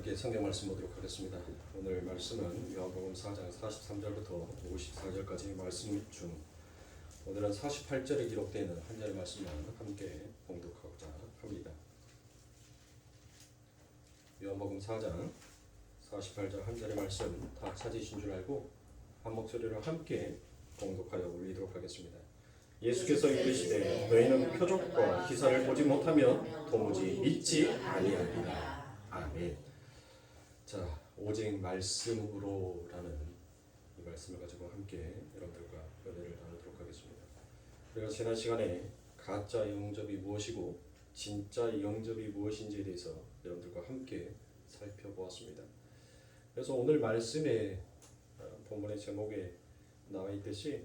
함께 성경 말씀 보도록 하겠습니다. 오늘 말씀은 요한복음 4장 43절부터 54절까지 말씀 중 오늘은 48절에 기록되어 있는 한 절의 말씀만 함께 봉독하고자 합니다. 요한복음 4장 48절 한 절의 말씀 다 찾으신 줄 알고 한 목소리로 함께 봉독하여 올리도록 하겠습니다. 예수께서 이르시되 너희는 표적과 기사를 보지 못하면 도무지 믿지 아니하리라. 아멘. 자, 오직 말씀으로라는 이 말씀을 가지고 함께 여러분들과 은혜를 나누도록 하겠습니다. 우리가 지난 시간에 가짜 영접이 무엇이고 진짜 영접이 무엇인지에 대해서 여러분들과 함께 살펴보았습니다. 그래서 오늘 말씀의 본문의 제목에 나와 있듯이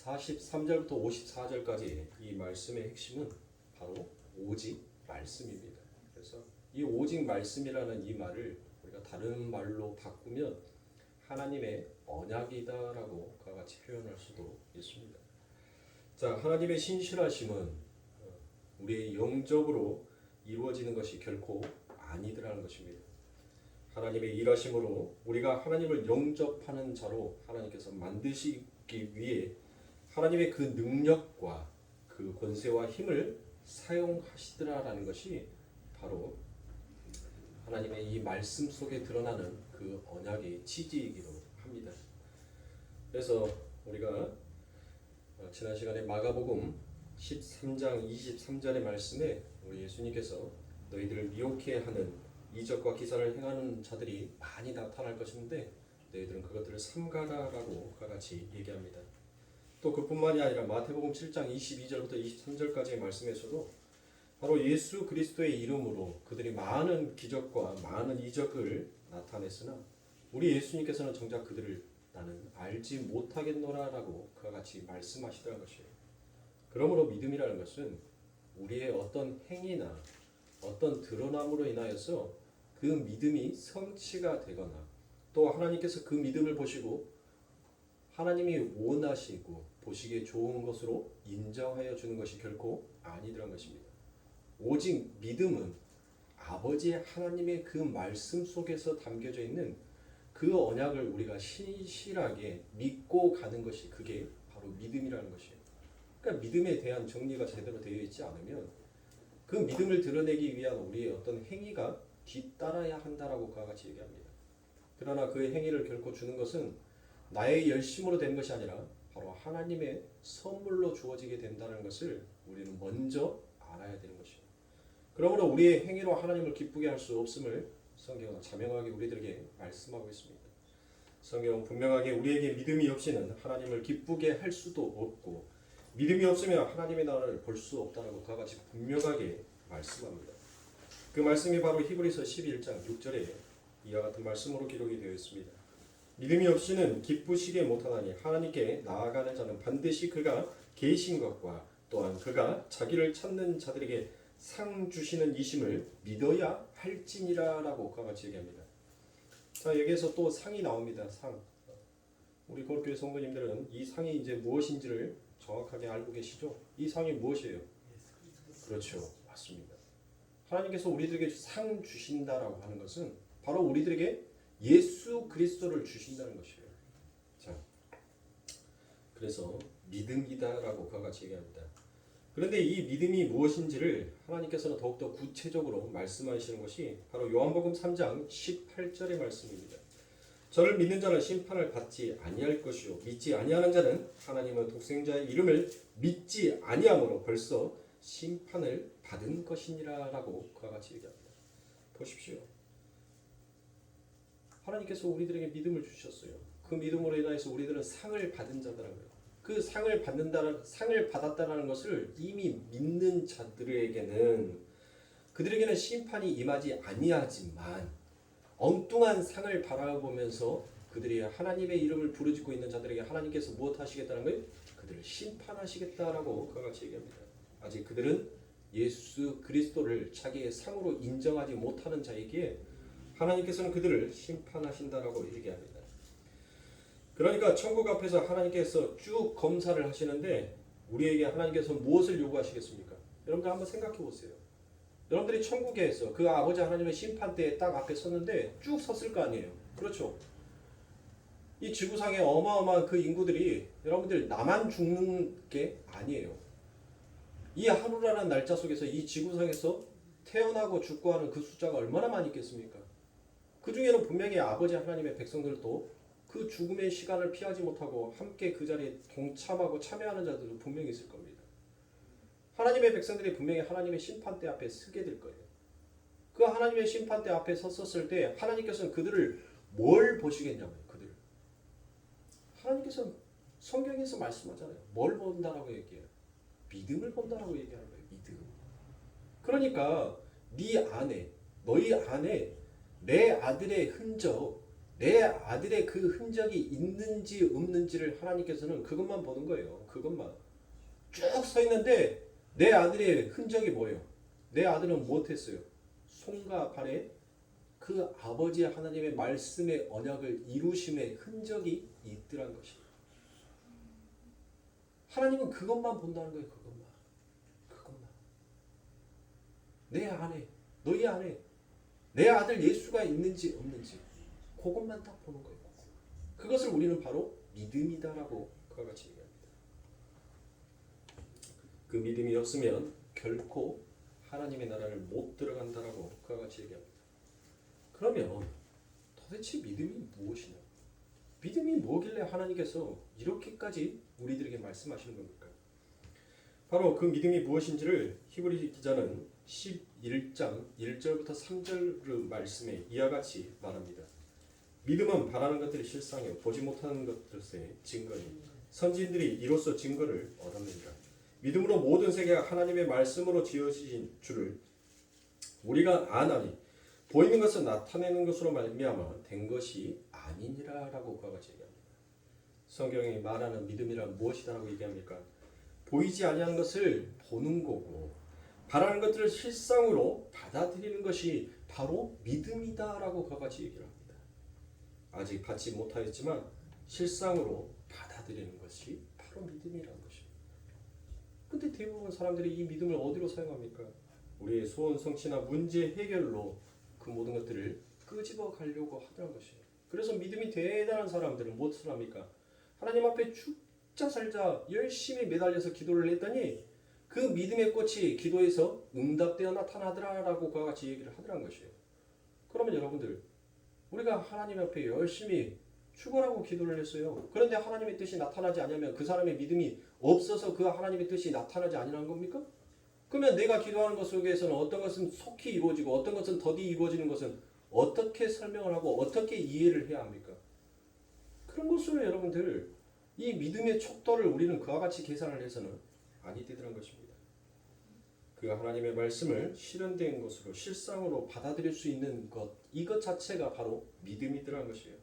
43절부터 54절까지 이 말씀의 핵심은 바로 오직 말씀입니다. 그래서 이 오직 말씀이라는 이 말을 우리가 다른 말로 바꾸면 하나님의 언약이다라고 그와 같이 표현할 수도 있습니다. 자, 하나님의 신실하심은 우리의 영접으로 이루어지는 것이 결코 아니더라는 것입니다. 하나님의 일하심으로 우리가 하나님을 영접하는 자로 하나님께서 만드시기 위해 하나님의 그 능력과 그 권세와 힘을 사용하시더라라는 것이 바로 하나님의 이 말씀 속에 드러나는 그 언약의 취지이기도 합니다. 그래서 우리가 지난 시간에 마가복음 13장 23절의 말씀에 우리 예수님께서 너희들을 미혹해 하는 이적과 기사를 행하는 자들이 많이 나타날 것인데 너희들은 그것들을 삼가라라고 그와 같이 얘기합니다. 또 그뿐만이 아니라 마태복음 7장 22절부터 23절까지의 말씀에서도 바로 예수 그리스도의 이름으로 그들이 많은 기적과 많은 이적을 나타냈으나 우리 예수님께서는 정작 그들을 나는 알지 못하겠노라라고 그와 같이 말씀하시더라는 것이에요. 그러므로 믿음이라는 것은 우리의 어떤 행위나 어떤 드러남으로 인하여서 그 믿음이 성취가 되거나 또 하나님께서 그 믿음을 보시고 하나님이 원하시고 보시기에 좋은 것으로 인정하여 주는 것이 결코 아니더라는 것입니다. 오직 믿음은 아버지 하나님의 그 말씀 속에서 담겨져 있는 그 언약을 우리가 신실하게 믿고 가는 것이 그게 바로 믿음이라는 것이에요. 그러니까 믿음에 대한 정리가 제대로 되어 있지 않으면 그 믿음을 드러내기 위한 우리의 어떤 행위가 뒤따라야 한다라고 그와 같이 얘기합니다. 그러나 그 행위를 결코 주는 것은 나의 열심으로 된 것이 아니라 바로 하나님의 선물로 주어지게 된다는 것을 우리는 먼저 알아야 되는 것이에요. 그러므로 우리의 행위로 하나님을 기쁘게 할 수 없음을 성경은 자명하게 우리들에게 말씀하고 있습니다. 성경은 분명하게 우리에게 믿음이 없이는 하나님을 기쁘게 할 수도 없고 믿음이 없으면 하나님의 나라를 볼 수 없다라고 그와 같이 분명하게 말씀합니다. 그 말씀이 바로 히브리서 11장 6절에 이와 같은 말씀으로 기록이 되어 있습니다. 믿음이 없이는 기쁘시게 못하나니 하나님께 나아가는 자는 반드시 그가 계신 것과 또한 그가 자기를 찾는 자들에게 상 주시는 이심을 믿어야 할지니라라고 그와 같이 얘기합니다. 자, 여기에서 또 상이 나옵니다. 상. 우리 거룩교회 성도님들은 이 상이 이제 무엇인지를 정확하게 알고 계시죠? 이 상이 무엇이에요? 그렇죠. 맞습니다. 하나님께서 우리들에게 상 주신다라고 하는 것은 바로 우리들에게 예수 그리스도를 주신다는 것이에요. 자, 그래서 믿음이다라고 그와 같이 얘기합니다. 그런데 이 믿음이 무엇인지를 하나님께서는 더욱더 구체적으로 말씀하시는 것이 바로 요한복음 3장 18절의 말씀입니다. 저를 믿는 자는 심판을 받지 아니할 것이요 믿지 아니하는 자는 하나님의 독생자의 이름을 믿지 아니함으로 벌써 심판을 받은 것이니라라고 그와 같이 얘기합니다. 보십시오. 하나님께서 우리들에게 믿음을 주셨어요. 그 믿음으로 인하여서 우리들은 상을 받은 자더라고요. 그 상을 받았다는 것을 이미 믿는 자들에게는 그들에게는 심판이 임하지 아니하지만 엉뚱한 상을 바라보면서 그들이 하나님의 이름을 부르짖고 있는 자들에게 하나님께서 무엇 하시겠다는 거예요? 그들을 심판하시겠다라고 그와 같이 얘기합니다. 아직 그들은 예수 그리스도를 자기의 상으로 인정하지 못하는 자에게 하나님께서는 그들을 심판하신다라고 얘기합니다. 그러니까 천국 앞에서 하나님께서 쭉 검사를 하시는데 우리에게 하나님께서 무엇을 요구하시겠습니까? 여러분들 한번 생각해 보세요. 여러분들이 천국에서 그 아버지 하나님의 심판대에 딱 앞에 섰는데 쭉 섰을 거 아니에요. 그렇죠? 이 지구상에 어마어마한 그 인구들이 여러분들 나만 죽는 게 아니에요. 이 하루라는 날짜 속에서 이 지구상에서 태어나고 죽고 하는 그 숫자가 얼마나 많이 있겠습니까? 그 중에는 분명히 아버지 하나님의 백성들도 그 죽음의 시간을 피하지 못하고 함께 그 자리에 동참하고 참여하는 자들도 분명히 있을 겁니다. 하나님의 백성들이 분명히 하나님의 심판대 앞에 서게 될 거예요. 그 하나님의 심판대 앞에 섰었을 때 하나님께서는 그들을 뭘 보시겠냐고요. 그들을. 하나님께서는 성경에서 말씀하잖아요. 뭘 본다라고 얘기해요. 믿음을 본다라고 얘기하는 거예요. 믿음. 그러니까 네 안에, 너희 안에 내 아들의 흔적, 내 아들의 그 흔적이 있는지 없는지를 하나님께서는 그것만 보는 거예요. 그것만. 쭉 서 있는데 내 아들의 흔적이 뭐예요? 내 아들은 무엇했어요? 손과 발에 그 아버지 하나님의 말씀의 언약을 이루심의 흔적이 있더란 것입니다. 하나님은 그것만 본다는 거예요. 그것만. 내 안에, 너희 안에 내 아들 예수가 있는지 없는지 그것만 딱 보는 거예요. 그것을 우리는 바로 믿음이다라고 그와 같이 얘기합니다. 그 믿음이 없으면 결코 하나님의 나라를 못 들어간다라고 그와 같이 얘기합니다. 그러면 도대체 믿음이 무엇이냐? 믿음이 뭐길래 하나님께서 이렇게까지 우리들에게 말씀하시는 겁니까? 바로 그 믿음이 무엇인지를 히브리 기자는 11장 1절부터 3절 말씀에 이와 같이 말합니다. 믿음은 바라는 것들이 실상이요 보지 못하는 것들의 증거니 선지인들이 이로써 증거를 얻었느니라. 믿음으로 모든 세계가 하나님의 말씀으로 지어진 줄을 우리가 아나니 보이는 것은 나타내는 것으로 말미암아 된 것이 아니니라라고 그와 같이 얘기합니다. 성경이 말하는 믿음이란 무엇이다라고 얘기합니까? 보이지 아니하는 것을 보는 거고 바라는 것들을 실상으로 받아들이는 것이 바로 믿음이다라고 그와 같이 얘기를 합니다. 아직 받지 못하였지만 실상으로 받아들이는 것이 바로 믿음이라는 것입니다. 근데 대부분 사람들이 이 믿음을 어디로 사용합니까? 우리의 소원 성취나 문제 해결로 그 모든 것들을 끄집어 가려고 하더란 것이에요. 그래서 믿음이 대단한 사람들은 무엇을 합니까? 하나님 앞에 죽자 살자 열심히 매달려서 기도를 했더니 그 믿음의 꽃이 기도에서 응답되어 나타나더라라고 그와 같이 얘기를 하더란 것이에요. 그러면 여러분들 우리가 하나님 앞에 열심히 죽으라고 기도를 했어요. 그런데 하나님의 뜻이 나타나지 않으면 그 사람의 믿음이 없어서 그 하나님의 뜻이 나타나지 아니하는 겁니까? 그러면 내가 기도하는 것 속에서는 어떤 것은 속히 이루어지고 어떤 것은 더디 이루어지는 것은 어떻게 설명을 하고 어떻게 이해를 해야 합니까? 그런 것으로 여러분들 이 믿음의 척도를 우리는 그와 같이 계산을 해서는 아니 되더란 것입니다. 그 하나님의 말씀을 실현된 것으로 실상으로 받아들일 수 있는 것 이것 자체가 바로 믿음이더란 것이에요.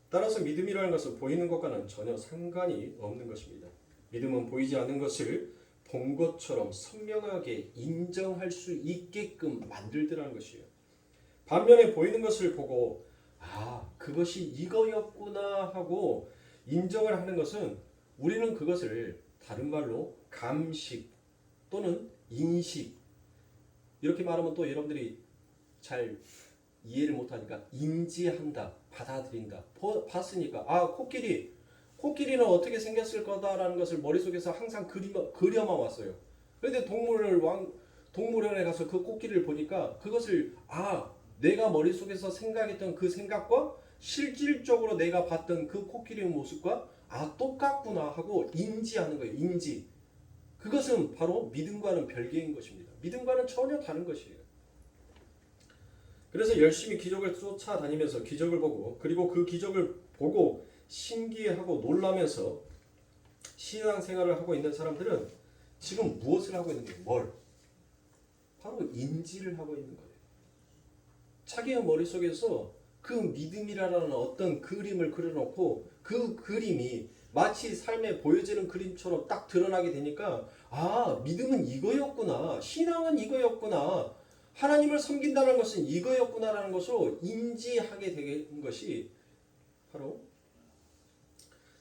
따라서 믿음이라는 것은 보이는 것과는 전혀 상관이 없는 것입니다. 믿음은 보이지 않는 것을 본 것처럼 선명하게 인정할 수 있게끔 만들더라는 것이에요. 반면에 보이는 것을 보고 그것이 이거였구나 하고 인정을 하는 것은 우리는 그것을 다른 말로 감식 또는 인식 이렇게 말하면 또 여러분들이 잘 이해를 못하니까 인지한다, 받아들인다. 봤으니까 코끼리는 어떻게 생겼을 거다라는 것을 머릿속에서 항상 그려만 왔어요. 그런데 동물원에 가서 그 코끼리를 보니까 그것을 내가 머릿속에서 생각했던 그 생각과 실질적으로 내가 봤던 그 코끼리의 모습과 똑같구나 하고 인지하는 거예요. 인지. 그것은 바로 믿음과는 별개인 것입니다. 믿음과는 전혀 다른 것이에요. 그래서 열심히 기적을 쫓아다니면서 기적을 보고 그리고 그 기적을 보고 신기해하고 놀라면서 신앙생활을 하고 있는 사람들은 지금 무엇을 하고 있는 거예요? 뭘? 바로 인지를 하고 있는 거예요. 자기의 머릿속에서 그 믿음이라는 어떤 그림을 그려놓고 그 그림이 마치 삶에 보여지는 그림처럼 딱 드러나게 되니까 믿음은 이거였구나. 신앙은 이거였구나. 하나님을 섬긴다는 것은 이거였구나라는 것으로 인지하게 된 것이 바로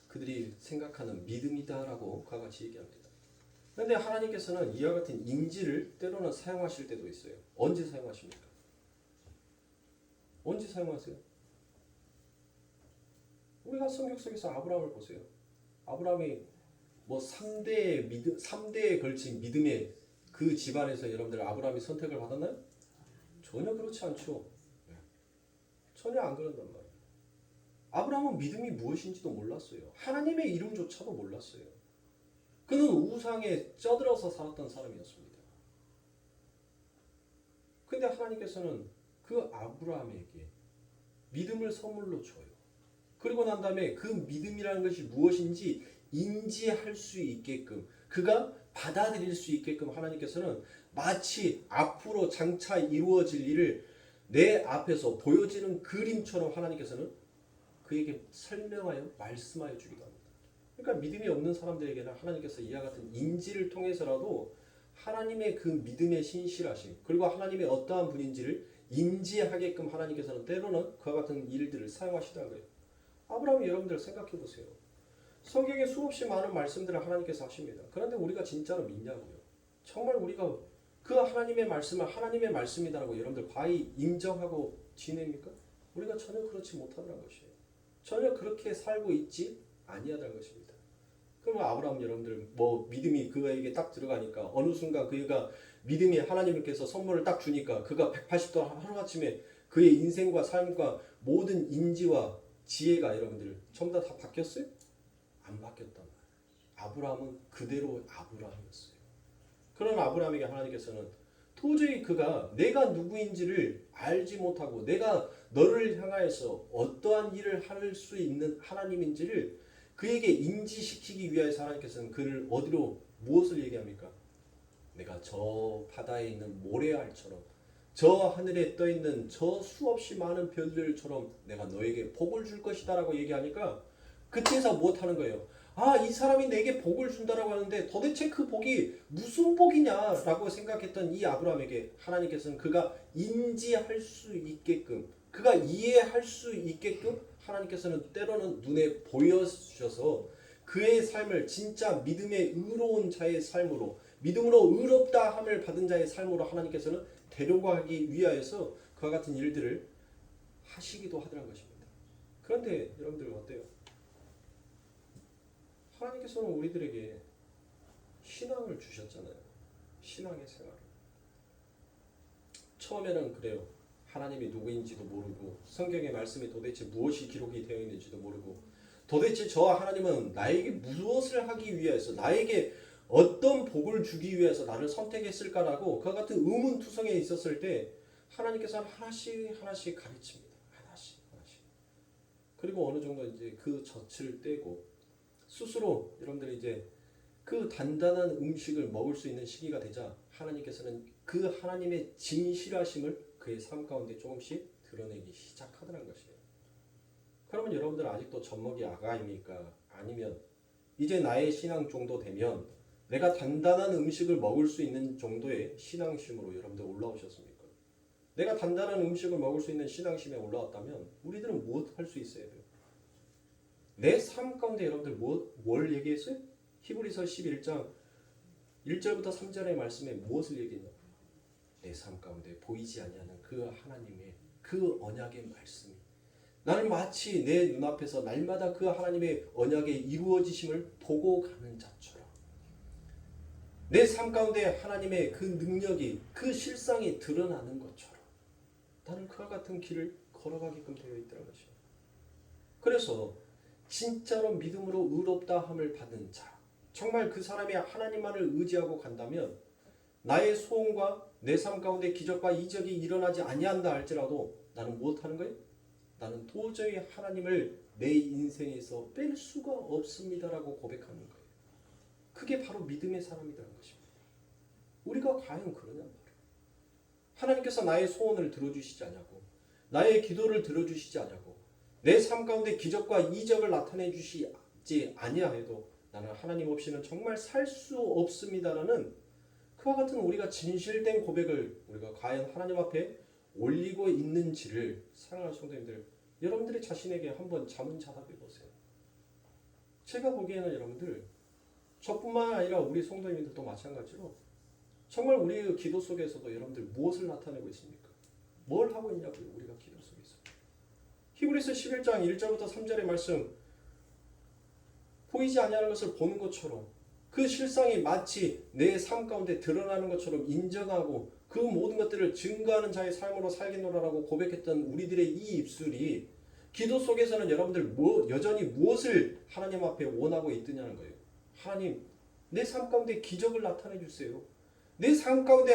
그들이 생각하는 믿음이다라고 그와 같이 얘기합니다. 그런데 하나님께서는 이와 같은 인지를 때로는 사용하실 때도 있어요. 언제 사용하십니까? 언제 사용하세요? 우리가 성경 속에서 아브라함을 보세요. 아브라함이 뭐 3대에 걸친 믿음의 그 집안에서 여러분들 아브라함이 선택을 받았나요? 전혀 그렇지 않죠. 전혀 안 그런단 말이에요. 아브라함은 믿음이 무엇인지도 몰랐어요. 하나님의 이름조차도 몰랐어요. 그는 우상에 쩌들어서 살았던 사람이었습니다. 근데 하나님께서는 그 아브라함에게 믿음을 선물로 줘요. 그리고 난 다음에 그 믿음이라는 것이 무엇인지 인지할 수 있게끔, 그가 받아들일 수 있게끔 하나님께서는 마치 앞으로 장차 이루어질 일을 내 앞에서 보여지는 그림처럼 하나님께서는 그에게 설명하여 말씀하여 주기도 합니다. 그러니까 믿음이 없는 사람들에게는 하나님께서 이와 같은 인지를 통해서라도 하나님의 그 믿음의 신실하심, 그리고 하나님의 어떠한 분인지를 인지하게끔 하나님께서는 때로는 그와 같은 일들을 사용하시더라는 거예요. 아브라함이 여러분들 생각해 보세요. 성경에 수없이 많은 말씀들을 하나님께서 하십니다. 그런데 우리가 진짜로 믿냐고요? 정말 우리가 그 하나님의 말씀을 하나님의 말씀이다라고 여러분들 과히 인정하고 지냅니까? 우리가 전혀 그렇지 못하다는 것이에요. 전혀 그렇게 살고 있지 아니하다는 것입니다. 그러면 아브라함 여러분들 뭐 믿음이 그에게 딱 들어가니까 어느 순간 그가 믿음이 하나님께서 선물을 딱 주니까 그가 180도 하루아침에 그의 인생과 삶과 모든 인지와 지혜가 여러분들 전부 다 바뀌었어요? 안 바뀌었단 말이에요. 아브라함은 그대로 아브라함이었어요. 그런 아브라함에게 하나님께서는 도저히 그가 내가 누구인지를 알지 못하고 내가 너를 향하여서 어떠한 일을 할 수 있는 하나님인지를 그에게 인지시키기 위하여서 하나님께서는 그를 어디로 무엇을 얘기합니까? 내가 저 바다에 있는 모래알처럼 저 하늘에 떠있는 저 수없이 많은 별들처럼 내가 너에게 복을 줄 것이다 라고 얘기하니까 그때서 무엇하는 거예요? 아, 이 사람이 내게 복을 준다라고 하는데 도대체 그 복이 무슨 복이냐라고 생각했던 이 아브라함에게 하나님께서는 그가 인지할 수 있게끔, 그가 이해할 수 있게끔 하나님께서는 때로는 눈에 보여주셔서 그의 삶을 진짜 믿음의 의로운 자의 삶으로, 믿음으로 의롭다 함을 받은 자의 삶으로 하나님께서는 데려가기 위하여서 그와 같은 일들을 하시기도 하더라는 것입니다. 그런데 여러분들 어때요? 하나님께서는 우리들에게 신앙을 주셨잖아요. 신앙의 생활. 처음에는 그래요. 하나님이 누구인지도 모르고 성경의 말씀이 도대체 무엇이 기록이 되어 있는지도 모르고 도대체 저 하나님은 나에게 무엇을 하기 위해서 나에게 어떤 복을 주기 위해서 나를 선택했을까라고 그와 같은 의문투성에 있었을 때 하나님께서는 하나씩 하나씩 가르칩니다. 하나씩 하나씩. 그리고 어느 정도 이제 그 젖을 떼고 스스로 여러분들이 이제 그 단단한 음식을 먹을 수 있는 시기가 되자 하나님께서는 그 하나님의 진실하심을 그의 삶 가운데 조금씩 드러내기 시작하더라는 것이에요. 그러면 여러분들 아직도 젖먹이 아가입니까? 아니면 이제 나의 신앙 정도 되면 내가 단단한 음식을 먹을 수 있는 정도의 신앙심으로 여러분들 올라오셨습니까? 내가 단단한 음식을 먹을 수 있는 신앙심에 올라왔다면 우리들은 무엇 할 수 있어야 돼요? 내 삶 가운데 여러분들 뭘 얘기했어요? 히브리서 11장 1절부터 3절의 말씀에 무엇을 얘기했냐? 내 삶 가운데 보이지 아니하는 그 하나님의 그 언약의 말씀이 나는 마치 내 눈앞에서 날마다 그 하나님의 언약의 이루어지심을 보고 가는 자처럼 내 삶 가운데 하나님의 그 능력이 그 실상이 드러나는 것처럼 나는 그와 같은 길을 걸어가게끔 되어 있다는 것이에요. 그래서 진짜로 믿음으로 의롭다 함을 받은 자, 정말 그 사람이 하나님만을 의지하고 간다면 나의 소원과 내 삶 가운데 기적과 이적이 일어나지 아니한다 할지라도 나는 무엇하는 거예요? 나는 도저히 하나님을 내 인생에서 뺄 수가 없습니다라고 고백하는 거예요. 그게 바로 믿음의 사람이라는 것입니다. 우리가 과연 그러냐 말이에요. 하나님께서 나의 소원을 들어주시지 않냐고, 나의 기도를 들어주시지 않냐고, 내 삶 가운데 기적과 이적을 나타내 주시지 아니하여도 나는 하나님 없이는 정말 살 수 없습니다라는 그와 같은 우리가 진실된 고백을 우리가 과연 하나님 앞에 올리고 있는지를 사랑하는 성도님들, 여러분들이 자신에게 한번 자문자답해 보세요. 제가 보기에는 여러분들 저뿐만 아니라 우리 성도님들도 마찬가지로 정말 우리의 기도 속에서도 여러분들 무엇을 나타내고 있습니까? 뭘 하고 있냐고요, 우리가 기도 속에서. 히브리서 11장 1절부터 3절의 말씀, 보이지 아니하는 것을 보는 것처럼 그 실상이 마치 내 삶 가운데 드러나는 것처럼 인정하고 그 모든 것들을 증거하는 자의 삶으로 살겠노라라고 고백했던 우리들의 이 입술이 기도 속에서는 여러분들 여전히 무엇을 하나님 앞에 원하고 있느냐는 거예요. 하나님, 내 삶 가운데 기적을 나타내 주세요. 내 삶 가운데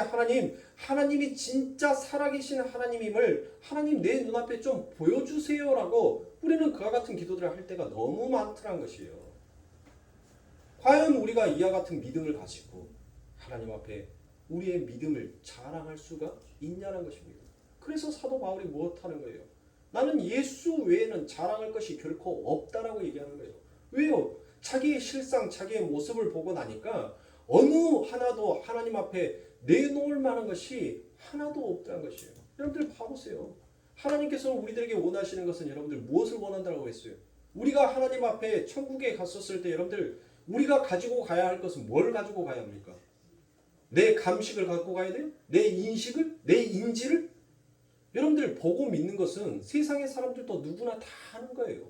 하나님이 진짜 살아계신 하나님임을 하나님 내 눈앞에 좀 보여주세요라고 우리는 그와 같은 기도들을 할 때가 너무 많더란 것이에요. 과연 우리가 이와 같은 믿음을 가지고 하나님 앞에 우리의 믿음을 자랑할 수가 있냐는 것입니다. 그래서 사도 바울이 무엇하는 거예요? 나는 예수 외에는 자랑할 것이 결코 없다라고 얘기하는 거예요. 왜요? 자기의 실상, 자기의 모습을 보고 나니까 어느 하나도 하나님 앞에 내놓을 만한 것이 하나도 없다는 것이에요. 여러분들 봐보세요. 하나님께서는 우리들에게 원하시는 것은 여러분들 무엇을 원한다고 했어요? 우리가 하나님 앞에 천국에 갔었을 때 여러분들 우리가 가지고 가야 할 것은 뭘 가지고 가야 합니까? 내 감식을 갖고 가야 돼요? 내 인식을? 내 인지를? 여러분들 보고 믿는 것은 세상의 사람들도 누구나 다 하는 거예요.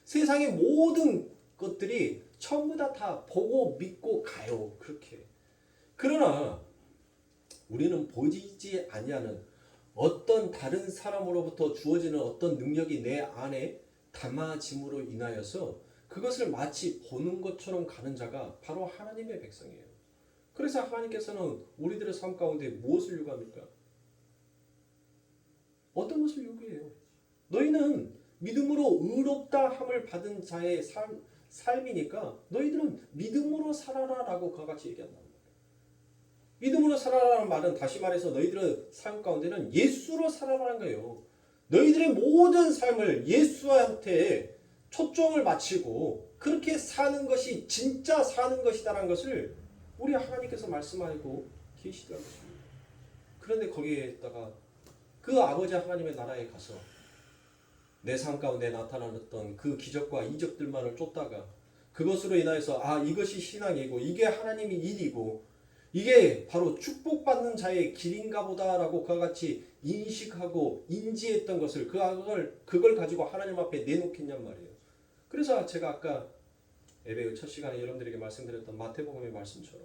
세상의 모든 것들이 전부 다 보고 믿고 가요. 그렇게. 그러나 우리는 보이지 아니하는 어떤 다른 사람으로부터 주어지는 어떤 능력이 내 안에 담아짐으로 인하여서 그것을 마치 보는 것처럼 가는 자가 바로 하나님의 백성이에요. 그래서 하나님께서는 우리들의 삶 가운데 무엇을 요구합니까? 어떤 것을 요구해요? 너희는 믿음으로 의롭다 함을 받은 자의 삶이니까 너희들은 믿음으로 살아라라고 그와 같이 얘기한다는 거예요. 믿음으로 살아라는 말은 다시 말해서 너희들의 삶 가운데는 예수로 살아라는 거예요. 너희들의 모든 삶을 예수한테 초점을 맞추고 그렇게 사는 것이 진짜 사는 것이다라는 것을 우리 하나님께서 말씀하고 계시더라는 것입니다. 그런데 거기에다가 그 아버지 하나님의 나라에 가서 내 삶 가운데 나타나던 그 기적과 이적들만을 쫓다가 그것으로 인하여서 이것이 신앙이고 이게 하나님의 일이고 이게 바로 축복받는 자의 길인가 보다라고 그와 같이 인식하고 인지했던 것을 그걸 가지고 하나님 앞에 내놓겠냔 말이에요. 그래서 제가 아까 예배의 첫 시간에 여러분들에게 말씀드렸던 마태복음의 말씀처럼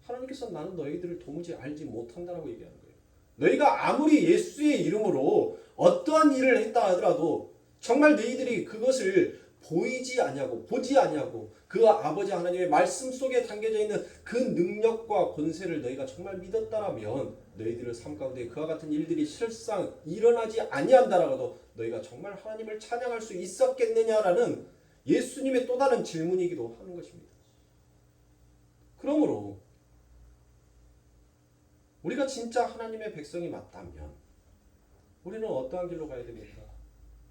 하나님께서 나는 너희들을 도무지 알지 못한다라고 얘기하는 거예요. 너희가 아무리 예수의 이름으로 어떠한 일을 했다 하더라도 정말 너희들이 그것을 보이지 아니하고 보지 아니하고 그 아버지 하나님의 말씀 속에 담겨져 있는 그 능력과 권세를 너희가 정말 믿었다라면 너희들의 삶 가운데 그와 같은 일들이 실상 일어나지 아니한다라고도 너희가 정말 하나님을 찬양할 수 있었겠느냐라는 예수님의 또 다른 질문이기도 하는 것입니다. 그러므로 우리가 진짜 하나님의 백성이 맞다면 우리는 어떠한 길로 가야 됩니까?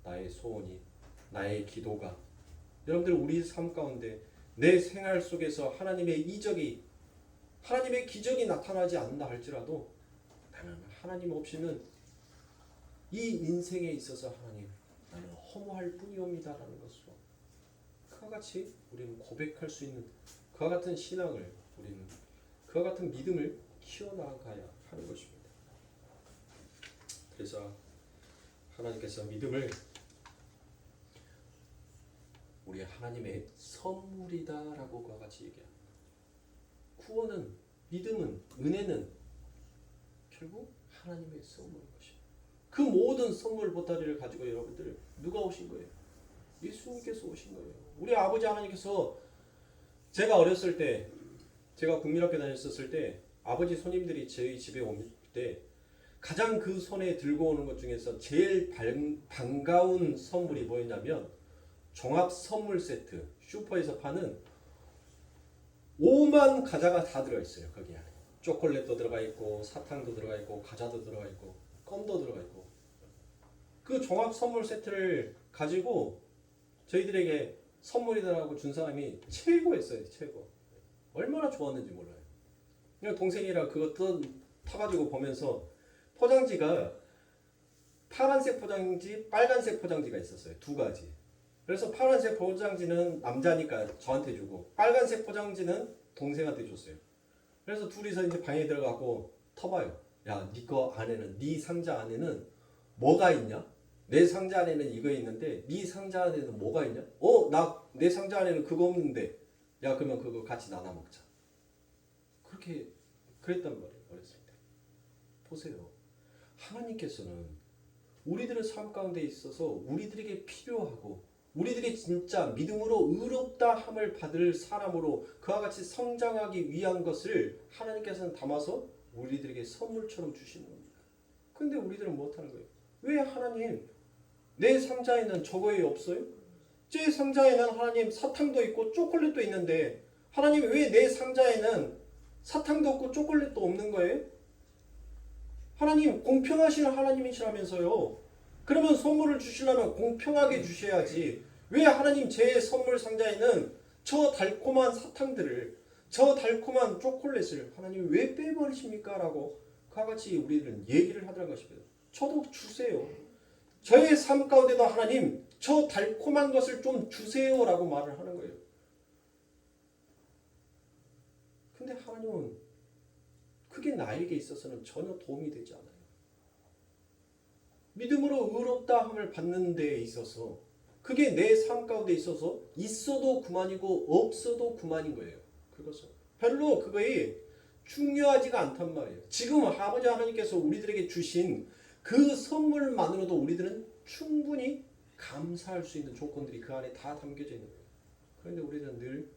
나의 소원이, 나의 기도가 여러분들 우리 삶 가운데 내 생활 속에서 하나님의 이적이 하나님의 기적이 나타나지 않는다 할지라도 나는 하나님 없이는 이 인생에 있어서 하나님 나는 허무할 뿐이옵니다라는 것으로 그와 같이 우리는 고백할 수 있는 그와 같은 신앙을 우리는 그와 같은 믿음을 키워나가야 하는 것입니다. 그래서 하나님께서 믿음을 우리 하나님의 선물이다라고 그와 같이 얘기합니다. 구원은, 믿음은, 은혜는 결국 하나님의 선물인 것입니다. 그 모든 선물 보따리를 가지고 여러분들 누가 오신 거예요? 예수님께서 오신 거예요. 우리 아버지 하나님께서 제가 어렸을 때 제가 국민학교 다녔었을 때 아버지 손님들이 저희 집에 올 때 가장 그 손에 들고 오는 것 중에서 제일 반가운 선물이 뭐였냐면 종합 선물 세트, 슈퍼에서 파는 5만 과자가 다 들어있어요. 거기 안에 초콜릿도 들어가 있고 사탕도 들어가 있고 과자도 들어가 있고 껌도 들어가 있고 그 종합 선물 세트를 가지고 저희들에게 선물이라고 준 사람이 최고였어요. 최고. 얼마나 좋았는지 몰라요. 그냥 동생이랑 그거 타가지고 보면서 포장지가 파란색 포장지, 빨간색 포장지가 있었어요. 두 가지. 그래서 파란색 포장지는 남자니까 저한테 주고 빨간색 포장지는 동생한테 줬어요. 그래서 둘이서 이제 방에 들어가고 터봐요. 야, 네 거 안에는, 네 상자 안에는 뭐가 있냐? 내 상자 안에는 이거 있는데 네 상자 안에는 뭐가 있냐? 나 내 상자 안에는 그거 없는데. 야, 그러면 그거 같이 나눠 먹자. 그렇게 그랬단 말이에요. 어렸을 때. 보세요. 하나님께서는 우리들의 삶 가운데 있어서 우리들에게 필요하고 우리들이 진짜 믿음으로 의롭다 함을 받을 사람으로 그와 같이 성장하기 위한 것을 하나님께서는 담아서 우리들에게 선물처럼 주시는 겁니다. 근데 우리들은 못하는 거예요. 왜 하나님 내 상자에는 저거에 없어요? 제 상자에는 하나님 사탕도 있고 초콜릿도 있는데 하나님 왜 내 상자에는 사탕도 없고 초콜릿도 없는 거예요? 하나님 공평하신 하나님이시라면서요. 그러면 선물을 주시려면 공평하게 주셔야지. 왜 하나님 제 선물 상자에는 저 달콤한 사탕들을, 저 달콤한 초콜릿을 하나님 왜 빼버리십니까? 라고 그와 같이 우리들은 얘기를 하더란 것입니다. 저도 주세요. 저의 삶 가운데도 하나님 저 달콤한 것을 좀 주세요 라고 말을 하는 거예요. 근데 하나님은 그게 나에게 있어서는 전혀 도움이 되지 않아요. 믿음으로 의롭다 함을 받는 데에 있어서 그게 내 삶 가운데 있어서 있어도 그만이고 없어도 그만인 거예요. 그것은 별로 그거에 중요하지가 않단 말이에요. 지금 아버지 하나님께서 우리들에게 주신 그 선물만으로도 우리들은 충분히 감사할 수 있는 조건들이 그 안에 다 담겨져 있는 거예요. 그런데 우리는 늘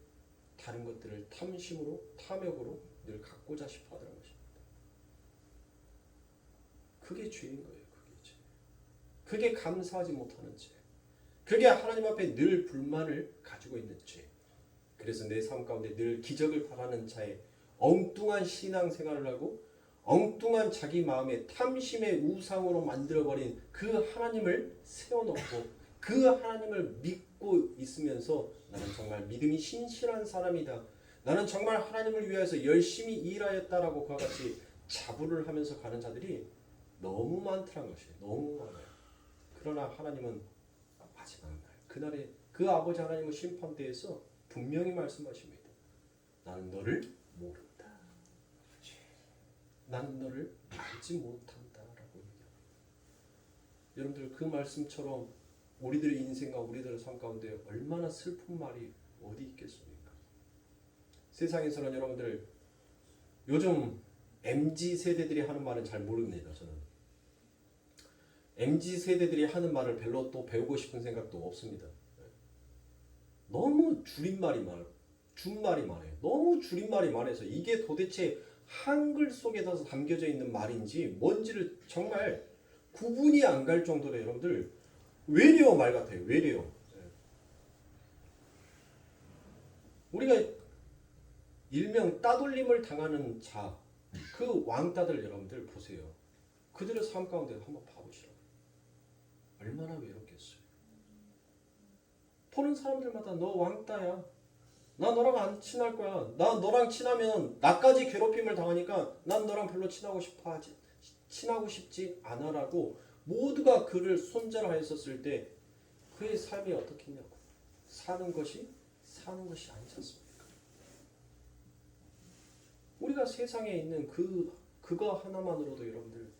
다른 것들을 탐심으로 탐욕으로 늘 갖고자 싶어 하더라는 것입니다. 그게 죄인 거예요. 그게 죄. 그게 감사하지 못하는 죄. 그게 하나님 앞에 늘 불만을 가지고 있는 죄. 그래서 내 삶 가운데 늘 기적을 바라는 자의 엉뚱한 신앙생활을 하고 엉뚱한 자기 마음의 탐심의 우상으로 만들어버린 그 하나님을 세워놓고 그 하나님을 믿고 있으면서 나는 정말 믿음이 신실한 사람이다. 나는 정말 하나님을 위해서 열심히 일하였다라고 그와 같이 자부를 하면서 가는 자들이 너무 많더란 것이에요. 너무 많아요. 그러나 하나님은 마지막 날 그날에 그 아버지 하나님의 심판대에서 분명히 말씀하십니다. 나는 너를 모른다. 나는 너를 알지 못한다라고 얘기합니다. 여러분들 그 말씀처럼 우리들의 인생과 우리들의 삶 가운데 얼마나 슬픈 말이 어디 있겠습니까? 세상에서는 여러분들 요즘 MZ 세대들이 하는 말은 잘 모릅니다. 저는 MZ 세대들이 하는 말을 별로 또 배우고 싶은 생각도 없습니다. 너무 줄임말이 많아요. 너무 줄임말이 많아서 이게 도대체 한글 속에서 담겨져 있는 말인지 뭔지를 정말 구분이 안 갈 정도로 여러분들 외래어 말 같아요. 외래어. 우리가 일명 따돌림을 당하는 자, 그 왕따들 여러분들 보세요. 그들의 삶 가운데 한번 봐보시라고. 얼마나 외롭겠어요. 보는 사람들마다 너 왕따야. 나 너랑 안 친할 거야. 나 너랑 친하면 나까지 괴롭힘을 당하니까 난 너랑 별로 친하고 싶지 않아라고 모두가 그를 손절하였었을 때 그의 삶이 어떻겠냐고. 사는 것이 아니지 않습니까? 우리가 세상에 있는 그거 하나만으로도 여러분들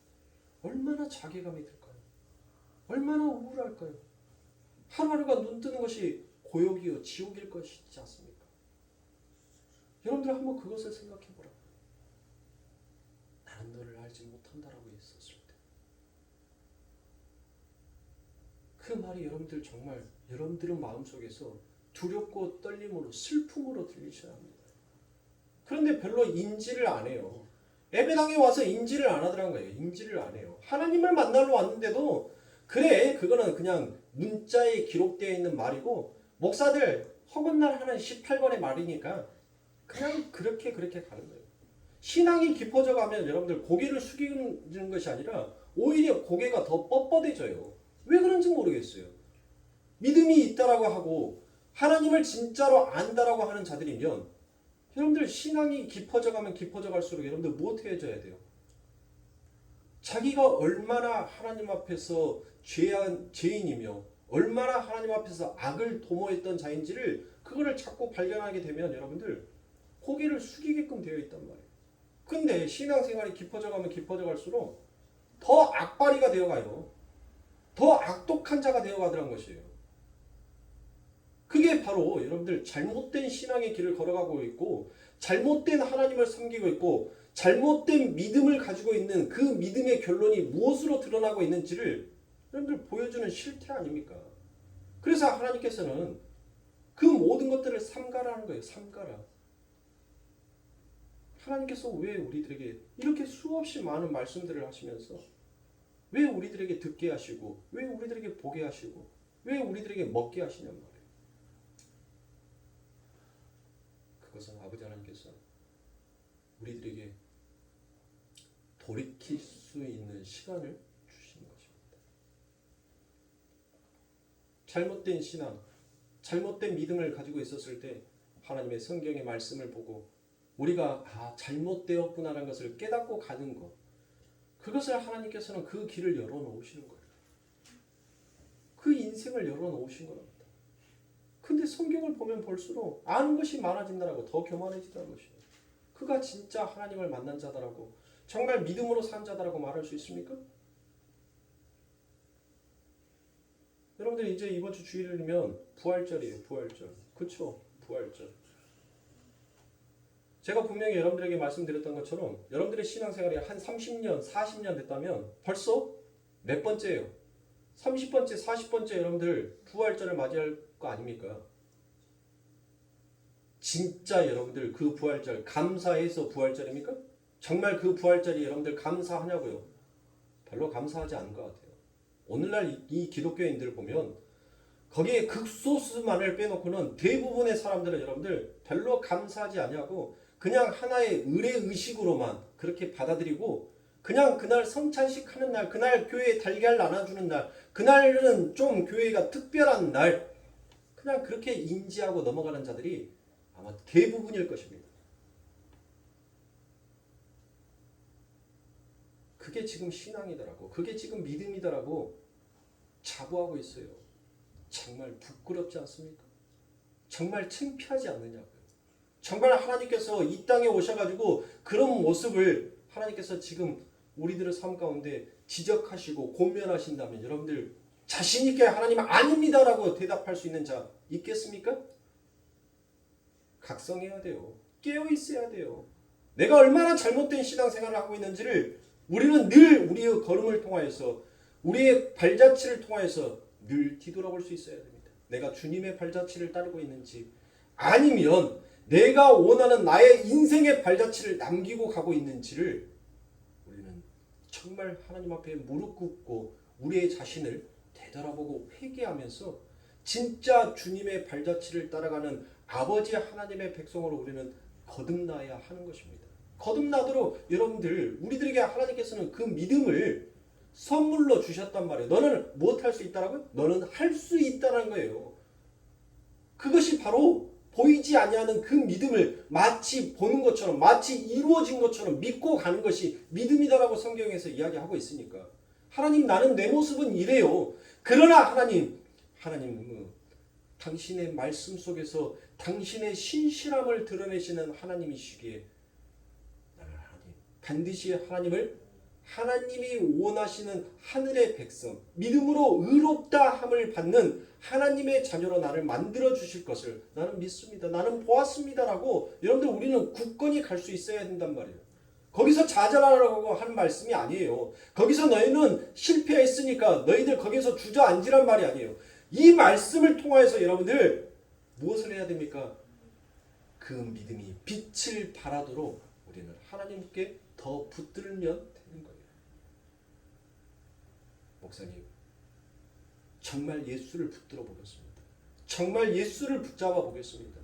얼마나 자괴감이 들까요? 얼마나 우울할까요? 하루하루가 눈 뜨는 것이 고역이요 지옥일 것이지 않습니까? 여러분들 한번 그것을 생각해 보라. 나는 너를 알지 못한다라고 했었을 때 그 말이 여러분들 정말 여러분들의 마음속에서 두렵고 떨림으로 슬픔으로 들리셔야 합니다. 그런데 별로 인지를 안 해요. 예배당에 와서 인지를 안 하더란 거예요. 인지를 안 해요. 하나님을 만나러 왔는데도 그래 그거는 그냥 문자에 기록되어 있는 말이고 목사들 허군날 하는 18권의 말이니까 그냥 그렇게 가는 거예요. 신앙이 깊어져 가면 여러분들 고개를 숙이는 것이 아니라 오히려 고개가 더 뻣뻣해져요. 왜 그런지 모르겠어요. 믿음이 있다라고 하고 하나님을 진짜로 안다라고 하는 자들이면 여러분들 신앙이 깊어져 가면 깊어져 갈수록 여러분들 무엇해져야 돼요? 자기가 얼마나 하나님 앞에서 죄인이며 얼마나 하나님 앞에서 악을 도모했던 자인지를 그거를 자꾸 발견하게 되면 여러분들 고개를 숙이게끔 되어 있단 말이에요. 근데 신앙생활이 깊어져 가면 깊어져 갈수록 더 악바리가 되어가요. 더 악독한 자가 되어가더란 것이에요. 그게 바로 여러분들 잘못된 신앙의 길을 걸어가고 있고 잘못된 하나님을 섬기고 있고 잘못된 믿음을 가지고 있는 그 믿음의 결론이 무엇으로 드러나고 있는지를 여러분들 보여주는 실태 아닙니까? 그래서 하나님께서는 그 모든 것들을 삼가라는 거예요. 삼가라. 하나님께서 왜 우리들에게 이렇게 수없이 많은 말씀들을 하시면서 왜 우리들에게 듣게 하시고 왜 우리들에게 보게 하시고 왜 우리들에게 먹게 하시냔 말이에요. 그것은 아버지 하나님께서 우리들에게 돌이킬 수 있는 시간을 주시는 것입니다. 잘못된 신앙, 잘못된 믿음을 가지고 있었을 때 하나님의 성경의 말씀을 보고 우리가 잘못되었구나라는 것을 깨닫고 가는 것, 그것을 하나님께서는 그 길을 열어놓으시는 거예요. 그 인생을 열어놓으신 겁니다. 근데 성경을 보면 볼수록 아는 것이 많아진다라고 더 교만해진다는 것이에요. 그가 진짜 하나님을 만난 자다라고 정말 믿음으로 산 자다라고 말할 수 있습니까? 여러분들 이제 이번 주 주일이면 부활절이에요. 부활절. 그렇죠? 부활절. 제가 분명히 여러분들에게 말씀드렸던 것처럼 여러분들의 신앙생활이 한 30년, 40년 됐다면 벌써 몇 번째예요? 30번째, 40번째 여러분들 부활절을 맞이할 거 아닙니까? 진짜 여러분들 그 부활절 감사해서 부활절입니까? 정말 그 부활절이 여러분들 감사하냐고요? 별로 감사하지 않은 것 같아요. 오늘날 이 기독교인들 보면 거기에 극소수만을 빼놓고는 대부분의 사람들은 여러분들 별로 감사하지 않냐고 그냥 하나의 의례의식으로만 그렇게 받아들이고 그냥 그날 성찬식 하는 날, 그날 교회에 달걀 나눠주는 날, 그날은 좀 교회가 특별한 날 그냥 그렇게 인지하고 넘어가는 자들이 아마 대부분일 것입니다. 그게 지금 신앙이더라고. 그게 지금 믿음이더라고. 자부하고 있어요. 정말 부끄럽지 않습니까? 정말 창피하지 않느냐고요. 정말 하나님께서 이 땅에 오셔가지고 그런 모습을 하나님께서 지금 우리들의 삶 가운데 지적하시고 권면하신다면 여러분들 자신 있게 하나님 아닙니다라고 대답할 수 있는 자 있겠습니까? 각성해야 돼요. 깨어 있어야 돼요. 내가 얼마나 잘못된 신앙생활을 하고 있는지를 우리는 늘 우리의 걸음을 통하여서 우리의 발자취를 통하여서 늘 뒤돌아볼 수 있어야 됩니다. 내가 주님의 발자취를 따르고 있는지 아니면 내가 원하는 나의 인생의 발자취를 남기고 가고 있는지를 우리는 정말 하나님 앞에 무릎 꿇고 우리의 자신을 되돌아보고 회개하면서 진짜 주님의 발자취를 따라가는 아버지 하나님의 백성으로 우리는 거듭나야 하는 것입니다. 거듭나도록 여러분들 우리들에게 하나님께서는 그 믿음을 선물로 주셨단 말이에요. 너는 못할 수 있다라고요? 너는 할 수 있다는 거예요. 그것이 바로 보이지 아니하는 그 믿음을 마치 보는 것처럼 마치 이루어진 것처럼 믿고 가는 것이 믿음이다라고 성경에서 이야기하고 있으니까 하나님 나는 내 모습은 이래요. 그러나 하나님 당신의 말씀 속에서 당신의 신실함을 드러내시는 하나님이시기에 나는 반드시 하나님이 원하시는 하늘의 백성, 믿음으로 의롭다 함을 받는 하나님의 자녀로 나를 만들어 주실 것을 나는 믿습니다. 나는 보았습니다라고 여러분들 우리는 굳건히 갈 수 있어야 된단 말이에요. 거기서 좌절하라고 하는 말씀이 아니에요. 거기서 너희는 실패했으니까 너희들 거기서 주저앉으란 말이 아니에요. 이 말씀을 통하여서 여러분들 무엇을 해야 됩니까? 그 믿음이 빛을 발하도록 우리는 하나님께 더 붙들면 되는 거예요. 목사님, 정말 예수를 붙들어 보겠습니다. 정말 예수를 붙잡아 보겠습니다.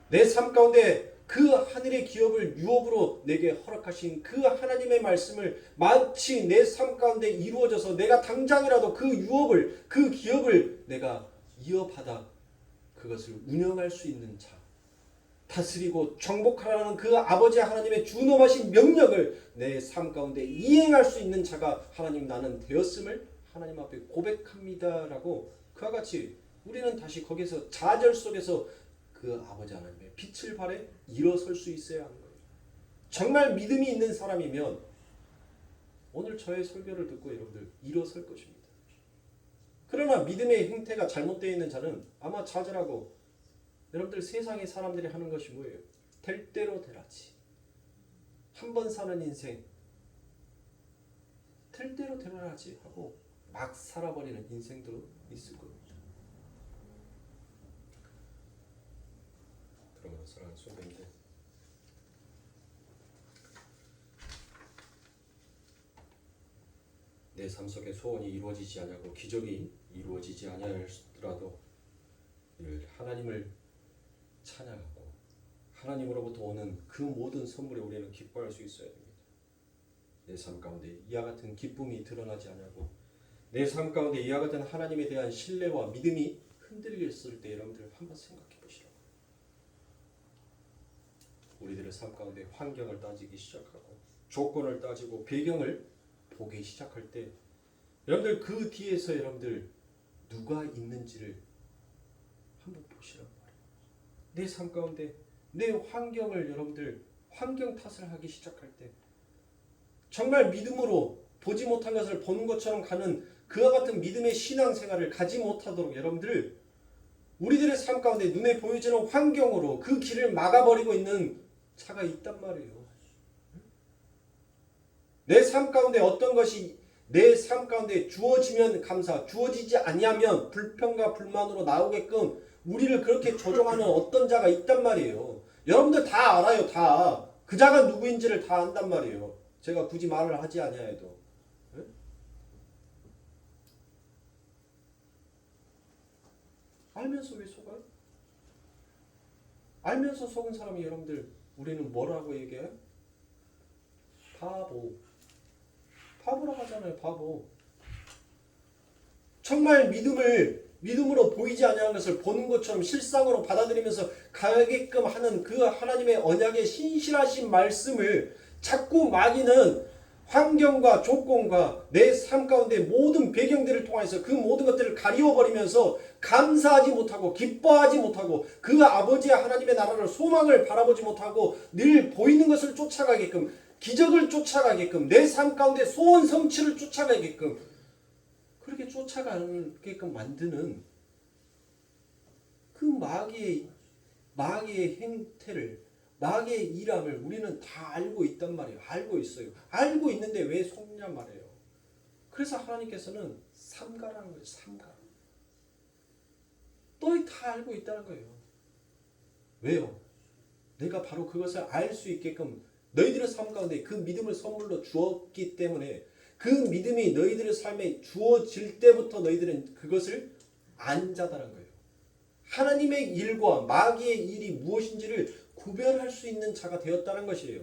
내 삶 가운데 그 하늘의 기업을 유업으로 내게 허락하신 그 하나님의 말씀을 마치 내 삶 가운데 이루어져서 내가 당장이라도 그 유업을, 그 기업을 내가 이어받아 그것을 운영할 수 있는 자, 다스리고 정복하라는 그 아버지 하나님의 준엄하신 명령을 내 삶 가운데 이행할 수 있는 자가 하나님 나는 되었음을 하나님 앞에 고백합니다라고 그와 같이 우리는 다시 거기서 좌절 속에서 그 아버지 하나님의 빛을 발해 일어설 수 있어야 하는 거예요. 정말 믿음이 있는 사람이면 오늘 저의 설교를 듣고 여러분들 일어설 것입니다. 그러나 믿음의 행태가 잘못되어 있는 자는 아마 좌절하고 여러분들 세상의 사람들이 하는 것이 뭐예요? 될 대로 되라지. 한 번 사는 인생 될 대로 되라지 하고 막 살아버리는 인생도 있을 겁니다. 그러므로 사랑하는 성도님들, 내 삶 속에 소원이 이루어지지 아니하고 기적이 이루어지지 아니하더라도 늘 하나님을 찬양하고 하나님으로부터 오는 그 모든 선물에 우리는 기뻐할 수 있어야 됩니다. 내 삶 가운데 이와 같은 기쁨이 드러나지 아니하고 내 삶 가운데 이와 같은 하나님에 대한 신뢰와 믿음이 흔들렸을 때 여러분들 한번 생각해 보시라고. 우리들의 삶 가운데 환경을 따지기 시작하고 조건을 따지고 배경을 보기 시작할 때 여러분들 그 뒤에서 여러분들 누가 있는지를 한번 보시라고 말이에요. 내 삶 가운데 내 환경을 여러분들 환경 탓을 하기 시작할 때 정말 믿음으로 보지 못한 것을 보는 것처럼 가는 그와 같은 믿음의 신앙생활을 가지 못하도록 여러분들 우리들의 삶 가운데 눈에 보여지는 환경으로 그 길을 막아버리고 있는 차가 있단 말이에요. 내 삶 가운데 어떤 것이 내 삶 가운데 주어지면 감사, 주어지지 아니하면 불평과 불만으로 나오게끔 우리를 그렇게 조종하는 어떤 자가 있단 말이에요. 여러분들 다 알아요. 다. 그 자가 누구인지를 다 안단 말이에요. 제가 굳이 말을 하지 아니하여도. 네? 알면서 왜 속아요? 알면서 속은 사람이 여러분들 우리는 뭐라고 얘기해요? 바보. 바보라고 하잖아요. 바보. 정말 믿음으로 보이지 아니하는 것을 보는 것처럼 실상으로 받아들이면서 가게끔 하는 그 하나님의 언약의 신실하신 말씀을 자꾸 막이는 환경과 조건과 내 삶 가운데 모든 배경들을 통해서 그 모든 것들을 가리워버리면서 감사하지 못하고 기뻐하지 못하고 그 아버지의 하나님의 나라를 소망을 바라보지 못하고 늘 보이는 것을 쫓아가게끔 기적을 쫓아가게끔 내 삶 가운데 소원 성취를 쫓아가게끔 그렇게 쫓아가게끔 만드는 그 마귀의 행태를 마귀의 일함을 우리는 다 알고 있단 말이에요. 알고 있어요. 알고 있는데 왜 속냐 말이에요. 그래서 하나님께서는 삼가라는 거예요. 삼가. 너희 다 알고 있다는 거예요. 왜요? 내가 바로 그것을 알 수 있게끔 너희들의 삶 가운데 그 믿음을 선물로 주었기 때문에 그 믿음이 너희들의 삶에 주어질 때부터 너희들은 그것을 안 자다는 거예요. 하나님의 일과 마귀의 일이 무엇인지를 구별할 수 있는 자가 되었다는 것이에요.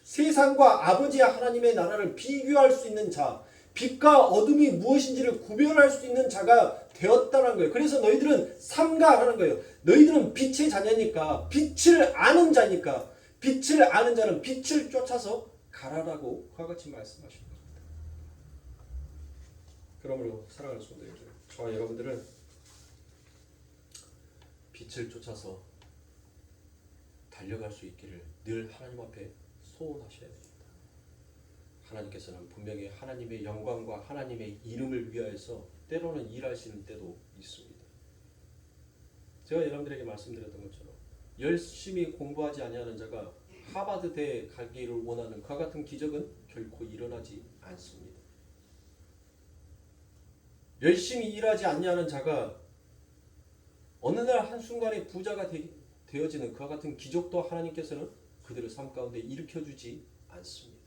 세상과 아버지의 하나님의 나라를 비교할 수 있는 자, 빛과 어둠이 무엇인지를 구별할 수 있는 자가 되었다는 거예요. 그래서 너희들은 삼가하는 거예요. 너희들은 빛의 자녀니까, 빛을 아는 자니까, 빛을 아는 자는 빛을 쫓아서 가라라고 그와 같이 말씀하시는 겁니다. 그러므로 사랑하는 성도님들, 저와 여러분들은 빛을 쫓아서 달려갈 수 있기를 늘 하나님 앞에 소원하셔야 됩니다. 하나님께서는 분명히 하나님의 영광과 하나님의 이름을 위하여서 때로는 일하시는 때도 있습니다. 제가 여러분들에게 말씀드렸던 것처럼 열심히 공부하지 아니하는 자가 하버드대에 가기를 원하는 그와 같은 기적은 결코 일어나지 않습니다. 열심히 일하지 아니하는 자가 어느 날 한순간에 부자가 되어지는 그와 같은 기적도 하나님께서는 그들의 삶 가운데 일으켜주지 않습니다.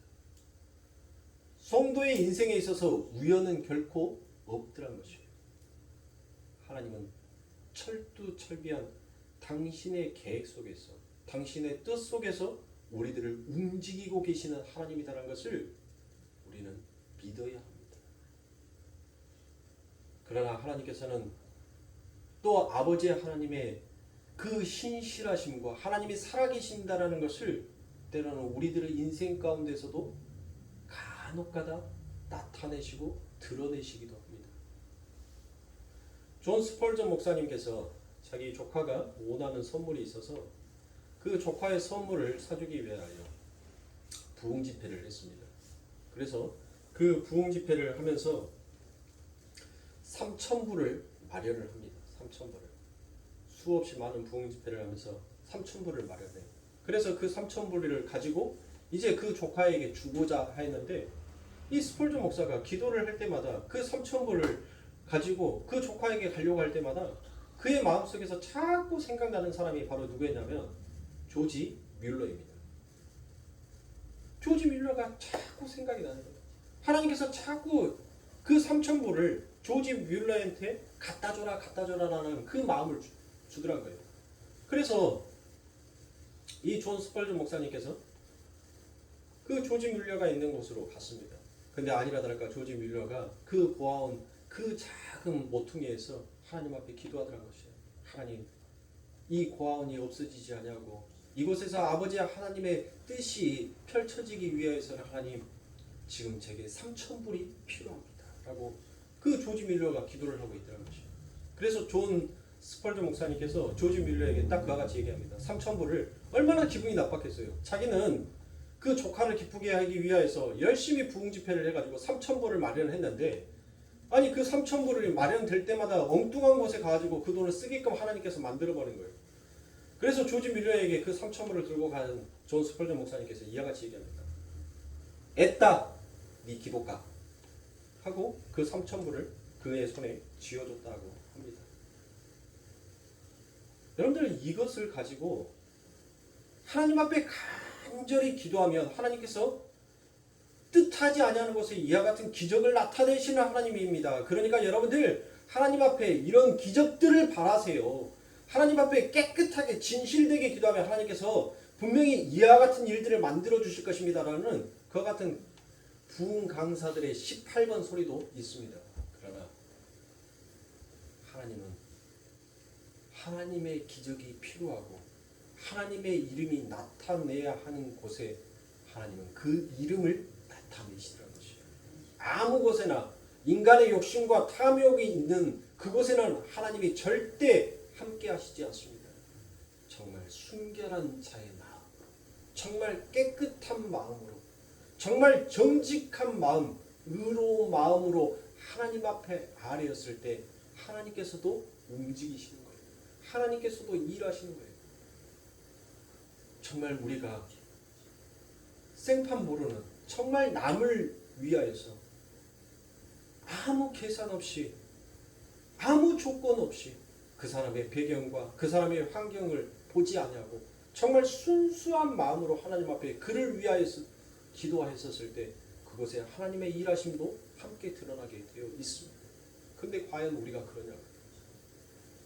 성도의 인생에 있어서 우연은 결코 없더란 것이에요. 하나님은 철두철미한 당신의 계획 속에서 당신의 뜻 속에서 우리들을 움직이고 계시는 하나님이라는 것을 우리는 믿어야 합니다. 그러나 하나님께서는 또 아버지의 하나님의 그 신실하심과 하나님이 살아계신다라는 것을 때로는 우리들의 인생 가운데서도 간혹가다 나타내시고 드러내시기도 합니다. 존 스펄전 목사님께서 자기 조카가 원하는 선물이 있어서 그 조카의 선물을 사주기 위하여 부흥 집회를 했습니다. 그래서 그 부흥 집회를 하면서 3,000부를 마련을 합니다. 3,000부를. 수없이 많은 부흥 집회를 하면서 3,000부를 마련해요. 그래서 그 3,000부를 가지고 이제 그 조카에게 주고자 했는데 이 스폴전 목사가 기도를 할 때마다 그 3,000부를 가지고 그 조카에게 가려고 할 때마다 그의 마음속에서 자꾸 생각나는 사람이 바로 누구였냐면 조지 뮬러입니다. 조지 뮬러가 자꾸 생각이 나는 거예요. 하나님께서 자꾸 그 3,000부를 조지 뮬러한테 갖다 줘라라는 그 마음을 주더란 거예요. 그래서 이 존 스펄전 목사님께서 그 조지 뮬러가 있는 곳으로 갔습니다. 근데 아니라 다를까 조지 뮬러가 그 보아온 그 작은 모퉁이에서 하나님 앞에 기도하더란 것이에요. 하나님, 이 고아원이 없어지지 않냐고, 이곳에서 아버지 하나님의 뜻이 펼쳐지기 위해서는 하나님 지금 제게 3,000불이 필요합니다 라고 그 조지 뮬러가 기도를 하고 있더란 것이에요. 그래서 존 스펄전 목사님께서 조지 뮬러에게 딱 그와 같이 얘기합니다. 3,000불을 얼마나 기분이 나빴겠어요. 자기는 그 조카를 기쁘게 하기 위해서 열심히 부흥 집회를 해가지고 3,000불을 마련했는데, 아니 그 3,000불이 마련될 때마다 엉뚱한 곳에 가가지고 그 돈을 쓰게끔 하나님께서 만들어버린 거예요. 그래서 조지 뮬러에게 그 3,000불을 들고 간 존 스펄전 목사님께서 이와 같이 얘기합니다. 애따 네 기복가 하고 그 3,000불을 그의 손에 쥐어줬다고 합니다. 여러분들 이것을 가지고 하나님 앞에 간절히 기도하면 하나님께서 뜻하지 아니하는 곳에 이와 같은 기적을 나타내시는 하나님입니다. 그러니까 여러분들 하나님 앞에 이런 기적들을 바라세요. 하나님 앞에 깨끗하게 진실되게 기도하면 하나님께서 분명히 이와 같은 일들을 만들어 주실 것입니다라는 그와 같은 부흥 강사들의 18번 소리도 있습니다. 그러나 하나님은 하나님의 기적이 필요하고 하나님의 이름이 나타내야 하는 곳에 하나님은 그 이름을 나타내시더라는 것이에요. 아무 곳에나 인간의 욕심과 탐욕이 있는 그곳에는 하나님이 절대 함께 하시지 않습니다. 정말 순결한 자의 마음, 정말 깨끗한 마음으로, 정말 정직한 마음, 의로운 마음으로 하나님 앞에 아뢰었을 때 하나님께서도 움직이시는 거예요. 하나님께서도 일하시는 거예요. 정말 우리가 생판 모르는, 정말 남을 위하여서 아무 계산 없이, 아무 조건 없이 그 사람의 배경과 그 사람의 환경을 보지 아니하고 정말 순수한 마음으로 하나님 앞에 그를 위하여서 기도하였을 때 그것에 하나님의 일하심도 함께 드러나게 되어 있습니다. 근데 과연 우리가 그러냐고,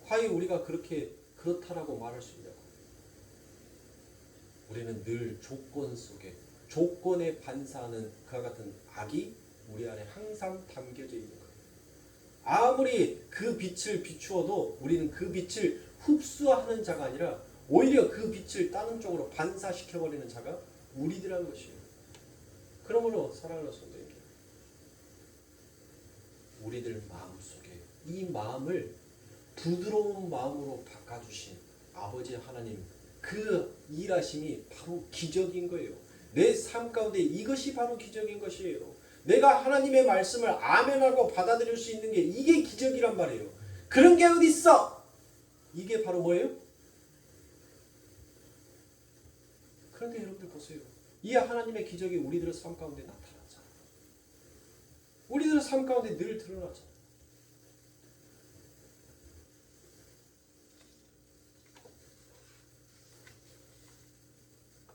과연 우리가 그렇게 그렇다라고 말할 수 있냐고. 우리는 늘 조건 속에, 조건에 반사하는 그와 같은 악이 우리 안에 항상 담겨져 있는 거예요. 아무리 그 빛을 비추어도 우리는 그 빛을 흡수하는 자가 아니라 오히려 그 빛을 다른 쪽으로 반사시켜버리는 자가 우리들한 것이에요. 그러므로 사랑하는 성도님들, 우리들 마음속에 이 마음을 부드러운 마음으로 바꿔주신 아버지 하나님, 그 일하심이 바로 기적인 거예요. 내 삶 가운데 이것이 바로 기적인 것이에요. 내가 하나님의 말씀을 아멘하고 받아들일 수 있는 게 이게 기적이란 말이에요. 그런 게 어디 있어? 이게 바로 뭐예요? 그런데 여러분들 보세요. 이 하나님의 기적이 우리들의 삶 가운데 나타나잖아요. 우리들의 삶 가운데 늘 드러나잖아요.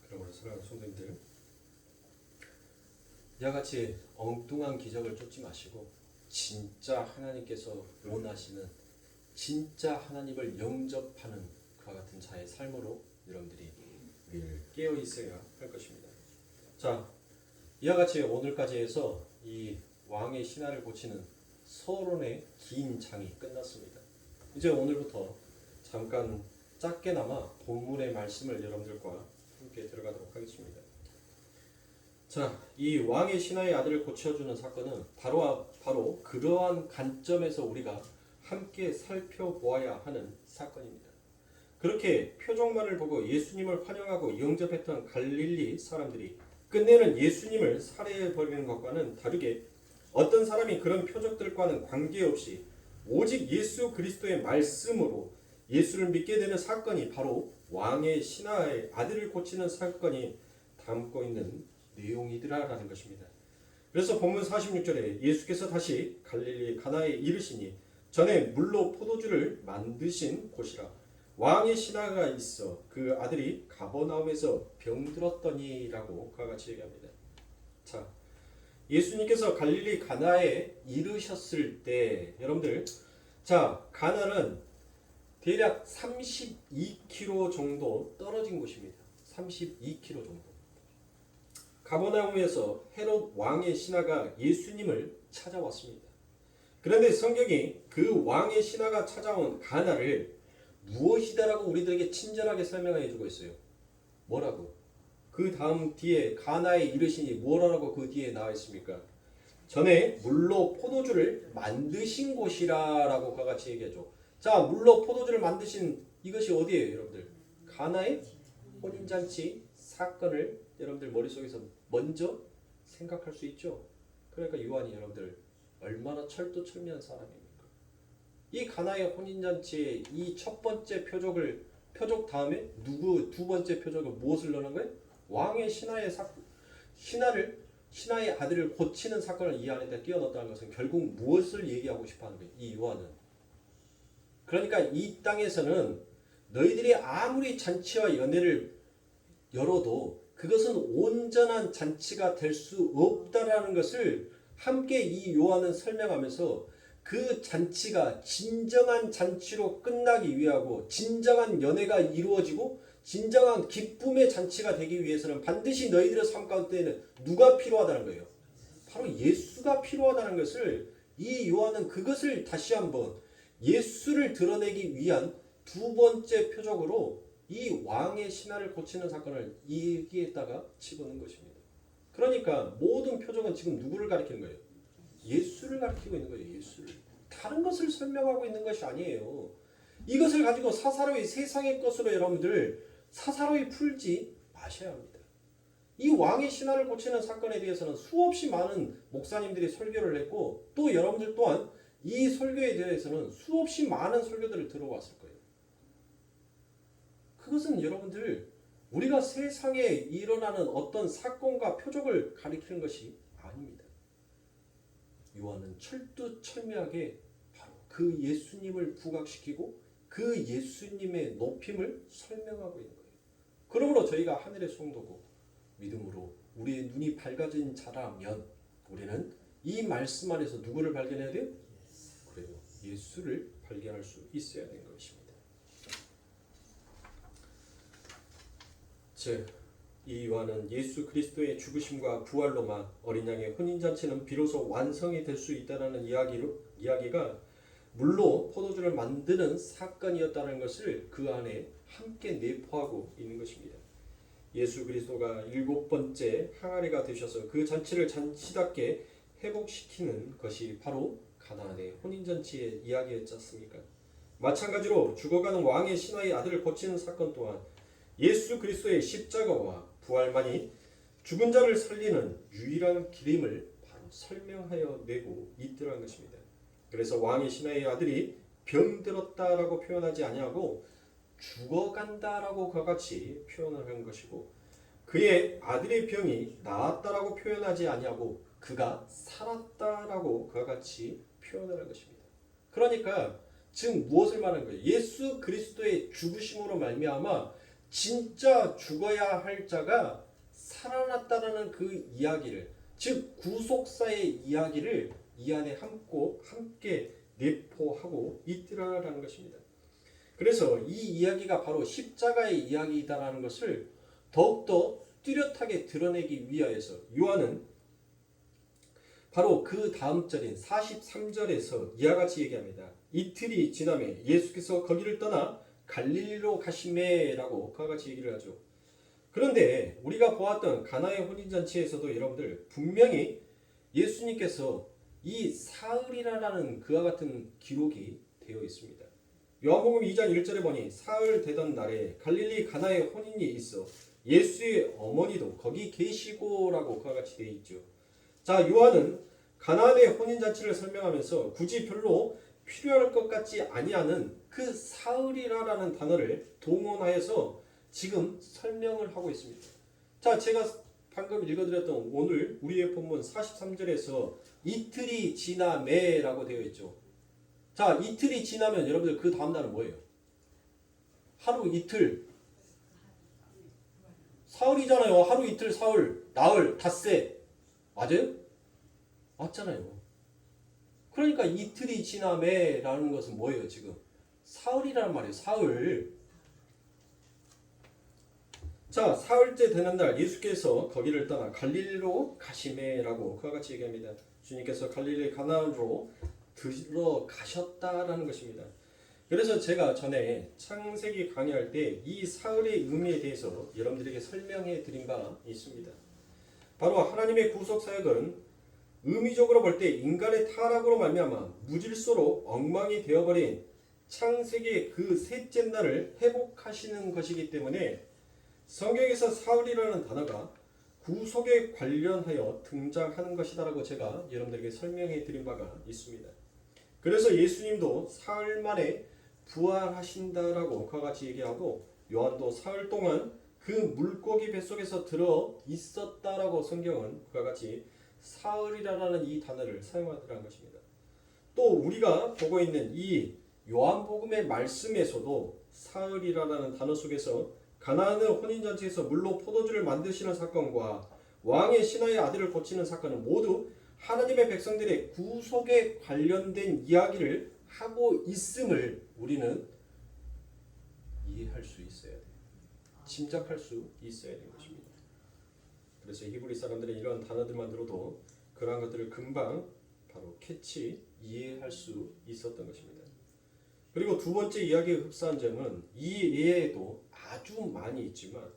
그러므로 사랑하는 성도님들, 이와 같이 엉뚱한 기적을 쫓지 마시고 진짜 하나님께서 원하시는, 진짜 하나님을 영접하는 그와 같은 자의 삶으로 여러분들이 늘 깨어 있어야 할 것입니다. 자, 이와 같이 오늘까지 해서 이 왕의 신하를 고치는 서론의 긴 장이 끝났습니다. 이제 오늘부터 잠깐 짧게나마 본문의 말씀을 여러분들과 함께 들어가도록 하겠습니다. 자, 이 왕의 신하의 아들을 고쳐주는 사건은 바로 그러한 관점에서 우리가 함께 살펴보아야 하는 사건입니다. 그렇게 표적만을 보고 예수님을 환영하고 영접했던 갈릴리 사람들이 끝내는 예수님을 살해해 버리는 것과는 다르게 어떤 사람이 그런 표적들과는 관계없이 오직 예수 그리스도의 말씀으로 예수를 믿게 되는 사건이 바로 왕의 신하의 아들을 고치는 사건이 담고 있는 내용이더라라는 것입니다. 그래서 본문 46절에 예수께서 다시 갈릴리 가나에 이르시니 전에 물로 포도주를 만드신 곳이라 왕의 신하가 있어 그 아들이 가버나움에서 병들었더니라고 그와 같이 얘기합니다. 자, 예수님께서 갈릴리 가나에 이르셨을 때 여러분들 자 가나는 대략 32km 정도 떨어진 곳입니다. 32km 정도. 가버나움에서 헤롯 왕의 신하가 예수님을 찾아왔습니다. 그런데 성경이 그 왕의 신하가 찾아온 가나를 무엇이다라고 우리들에게 친절하게 설명해 주고 있어요. 뭐라고? 그 다음 뒤에 가나에 이르시니 뭐라고 그 뒤에 나와 있습니까? 전에 물로 포도주를 만드신 곳이라라고 그와 같이 얘기하죠. 자, 물로 포도주를 만드신 이것이 어디예요, 여러분들? 가나의 혼인잔치 사건을 여러분들 머릿속에서 먼저 생각할 수 있죠. 그러니까 요한이 여러분들 얼마나 철두철미한 사람입니까? 이 가나의 혼인잔치의 이 첫 번째 표적 다음에 두 번째 표적을 무엇을 넣는 거예요? 왕의 신하의 아들을 고치는 사건을 이 안에다 끼워 넣었다는 것은 결국 무엇을 얘기하고 싶어하는 거예요? 이 요한은. 그러니까 이 땅에서는 너희들이 아무리 잔치와 연회를 열어도 그것은 온전한 잔치가 될 수 없다라는 것을 함께 이 요한은 설명하면서 그 잔치가 진정한 잔치로 끝나기 위하고 진정한 연회가 이루어지고 진정한 기쁨의 잔치가 되기 위해서는 반드시 너희들의 삶 가운데에는 누가 필요하다는 거예요? 바로 예수가 필요하다는 것을 이 요한은 그것을 다시 한번 예수를 드러내기 위한 두 번째 표적으로 이 왕의 신하를 고치는 사건을 여기에다가 집어넣은 것입니다. 그러니까 모든 표적은 지금 누구를 가리키는 거예요? 예수를 가리키고 있는 거예요. 예수를. 다른 것을 설명하고 있는 것이 아니에요. 이것을 가지고 사사로이 세상의 것으로 여러분들 사사로이 풀지 마셔야 합니다. 이 왕의 신하를 고치는 사건에 대해서는 수없이 많은 목사님들이 설교를 했고 또 여러분들 또한 이 설교에 대해서는 수없이 많은 설교들을 들어왔을 거예요. 그것은 여러분들 우리가 세상에 일어나는 어떤 사건과 표적을 가리키는 것이 아닙니다. 요한은 철두철미하게 바로 그 예수님을 부각시키고 그 예수님의 높임을 설명하고 있는 거예요. 그러므로 저희가 하늘의 성도고 믿음으로 우리의 눈이 밝아진 자라면 우리는 이 말씀 안에서 누구를 발견해야 돼요? 그래요. 예수를 발견할 수 있어야 되는 것입니다. 즉, 이 요한은 예수 그리스도의 죽으심과 부활로만 어린 양의 혼인잔치는 비로소 완성이 될 수 있다는 이야기가 물로 포도주를 만드는 사건이었다는 것을 그 안에 함께 내포하고 있는 것입니다. 예수 그리스도가 7번째 항아리가 되셔서 그 잔치를 잔치답게 회복시키는 것이 바로 가나안의 혼인잔치의 이야기였지 않습니까? 마찬가지로 죽어가는 왕의 신하의 아들을 고치는 사건 또한 예수 그리스도의 십자가와 부활만이 죽은 자를 살리는 유일한 길임을 바로 설명하여 내고 있더라는 것입니다. 그래서 왕의 신하의 아들이 병들었다라고 표현하지 아니하고 죽어간다라고 그와 같이 표현을 한 것이고 그의 아들의 병이 나았다라고 표현하지 아니하고 그가 살았다라고 그와 같이 표현을 한 것입니다. 그러니까 즉 무엇을 말하는 거예요? 예수 그리스도의 죽으심으로 말미암아 진짜 죽어야 할 자가 살아났다라는 그 이야기를 즉 구속사의 이야기를 이 안에 함께 내포하고 있더라라는 것입니다. 그래서 이 이야기가 바로 십자가의 이야기이다라는 것을 더욱더 뚜렷하게 드러내기 위하여서 요한은 바로 그 다음 절인 43절에서 이와 같이 얘기합니다. 이틀이 지나매 예수께서 거기를 떠나 갈릴리로 가시매라고 그와 같이 얘기를 하죠. 그런데 우리가 보았던 가나의 혼인잔치에서도 여러분들 분명히 예수님께서 이 사흘이라는 그와 같은 기록이 되어 있습니다. 요한복음 2장 1절에 보니 사흘 되던 날에 갈릴리 가나의 혼인이 있어 예수의 어머니도 거기 계시고라고 그와 같이 되어 있죠. 자, 요한은 가나안의 혼인잔치를 설명하면서 굳이 별로 필요할 것 같지 아니하는 그 사흘이라라는 단어를 동원하여서 지금 설명을 하고 있습니다. 자, 제가 방금 읽어드렸던 오늘 우리의 본문 43절에서 이틀이 지나매라고 되어 있죠. 자, 이틀이 지나면 여러분들 그 다음 날은 뭐예요? 하루 이틀 사흘이잖아요. 하루 이틀 사흘 나흘 닷새 맞아요? 맞잖아요. 그러니까 이틀이 지나매라는 것은 뭐예요? 지금 사흘이라는 말이에요. 사흘. 자, 사흘째 되는 날 예수께서 거기를 떠나 갈릴리로 가시매라고 그와 같이 얘기합니다. 주님께서 갈릴리 가나안으로 들어가셨다라는 것입니다. 그래서 제가 전에 창세기 강의할 때 이 사흘의 의미에 대해서 여러분들에게 설명해 드린 바 있습니다. 바로 하나님의 구속 사역은 의미적으로 볼 때 인간의 타락으로 말미암아 무질서로 엉망이 되어버린 창세기의 그 셋째 날을 회복하시는 것이기 때문에 성경에서 사흘이라는 단어가 구속에 관련하여 등장하는 것이다라고 제가 여러분들에게 설명해 드린 바가 있습니다. 그래서 예수님도 사흘 만에 부활하신다라고 그와 같이 얘기하고 요한도 사흘 동안 그 물고기 뱃속에서 들어 있었다라고 성경은 그와 같이 사흘이라는 이 단어를 사용하더라는 것입니다. 또 우리가 보고 있는 이 요한복음의 말씀에서도 사흘이라는 단어 속에서 가나안의 혼인잔치에서 물로 포도주를 만드시는 사건과 왕의 신하의 아들을 고치는 사건은 모두 하나님의 백성들의 구속에 관련된 이야기를 하고 있음을 우리는 이해할 수 있어야 돼요. 짐작할 수 있어야 되는 것입니다. 그래서 히브리 사람들의 이런 단어들만 들어도 그러한 것들을 금방 바로 캐치, 이해할 수 있었던 것입니다. 그리고 두 번째 이야기의 흡사한 점은 이 외에도 아주 많이 있지만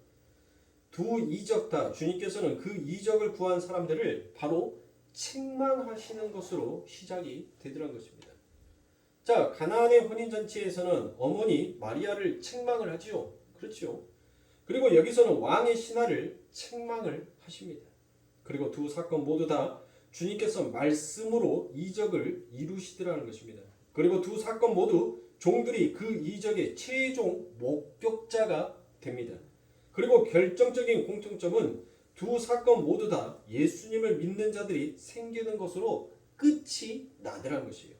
두 이적 다 주님께서는 그 이적을 구한 사람들을 바로 책망하시는 것으로 시작이 되더란 것입니다. 자, 가나안의 혼인잔치에서는 어머니 마리아를 책망을 하지요. 그렇죠. 그리고 여기서는 왕의 신하를 책망을 하십니다. 그리고 두 사건 모두 다 주님께서 말씀으로 이적을 이루시더라는 것입니다. 그리고 두 사건 모두 종들이 그 이적의 최종 목격자가 됩니다. 그리고 결정적인 공통점은 두 사건 모두 다 예수님을 믿는 자들이 생기는 것으로 끝이 나더라는 것이에요.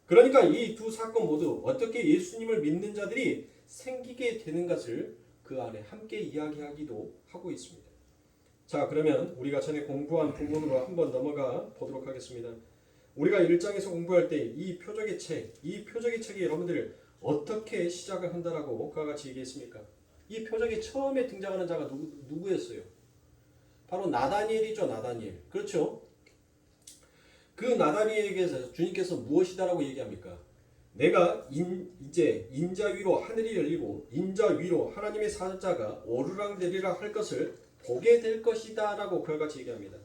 그러니까 이 두 사건 모두 어떻게 예수님을 믿는 자들이 생기게 되는 것을 그 안에 함께 이야기하기도 하고 있습니다. 자, 그러면 우리가 전에 공부한 부분으로 한번 넘어가 보도록 하겠습니다. 우리가 1장에서 공부할 때 이 표적의 책이 여러분들 어떻게 시작을 한다라고 그와 같이 얘기했습니까? 이 표적이 처음에 등장하는 자가 누구였어요? 바로 나다니엘이죠. 나다니엘. 그렇죠? 그 나다니엘에게서 주님께서 무엇이다라고 얘기합니까? 내가 이제 인자 위로 하늘이 열리고 인자 위로 하나님의 사자가 오르락내리락 할 것을 보게 될 것이다 라고 그와 같이 얘기합니다.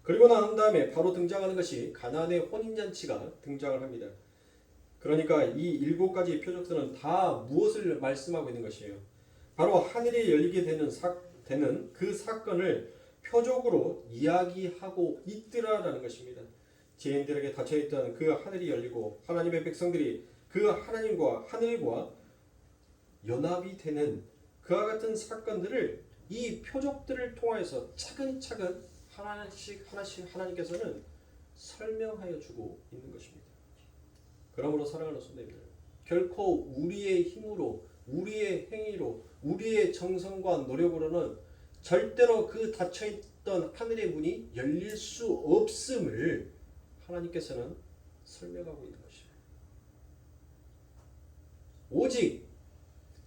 그리고 난 다음에 바로 등장하는 것이 가나안의 혼인잔치가 등장을 합니다. 그러니까 이 7가지 표적들은 다 무엇을 말씀하고 있는 것이에요? 바로 하늘이 열리게 되는 그 사건을 표적으로 이야기하고 있더라라는 것입니다. 죄인들에게 닫혀있던 그 하늘이 열리고 하나님의 백성들이 그 하나님과 하늘과 연합이 되는 그와 같은 사건들을 이 표적들을 통해서 차근차근 하나씩 하나님께서는 설명하여 주고 있는 것입니다. 그러므로 사랑하는 성도님들, 결코 우리의 힘으로, 우리의 행위로, 우리의 정성과 노력으로는 절대로 그 닫혀있던 하늘의 문이 열릴 수 없음을 하나님께서는 설명하고 있는 것입니다. 오직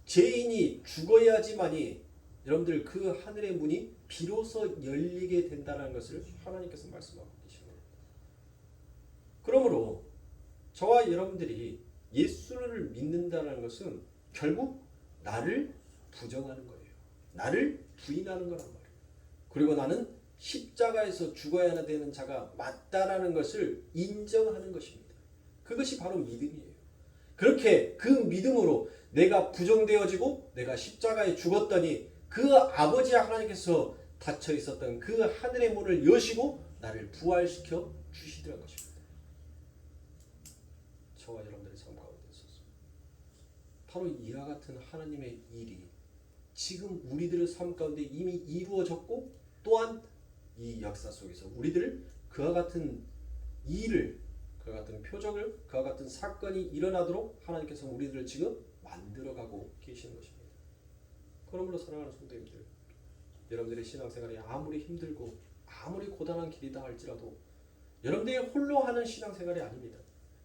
죄인이 죽어야지만이 여러분들 그 하늘의 문이 비로소 열리게 된다는 것을 하나님께서 말씀하고 계십니다. 그러므로 저와 여러분들이 예수를 믿는다는 것은 결국 나를 부정하는 거예요. 나를 부인하는 거란 말이에요. 그리고 나는 십자가에서 죽어야 되는 자가 맞다라는 것을 인정하는 것입니다. 그것이 바로 믿음이에요. 그렇게 그 믿음으로 내가 부정되어지고 내가 십자가에 죽었더니 그 아버지 하나님께서 닫혀 있었던 그 하늘의 문을 여시고 나를 부활시켜 주시더란 것입니다. 저와 여러분들의 삶 가운데 있어서 바로 이와 같은 하나님의 일이 지금 우리들의 삶 가운데 이미 이루어졌고, 또한 이 역사 속에서 우리들 그와 같은 일을, 그와 같은 표적을, 그와 같은 사건이 일어나도록 하나님께서 우리들을 지금 만들어가고 계시는 것입니다. 그러므로 사랑하는 성도님들, 여러분들의 신앙생활이 아무리 힘들고 아무리 고단한 길이다 할지라도 여러분들이 홀로 하는 신앙생활이 아닙니다.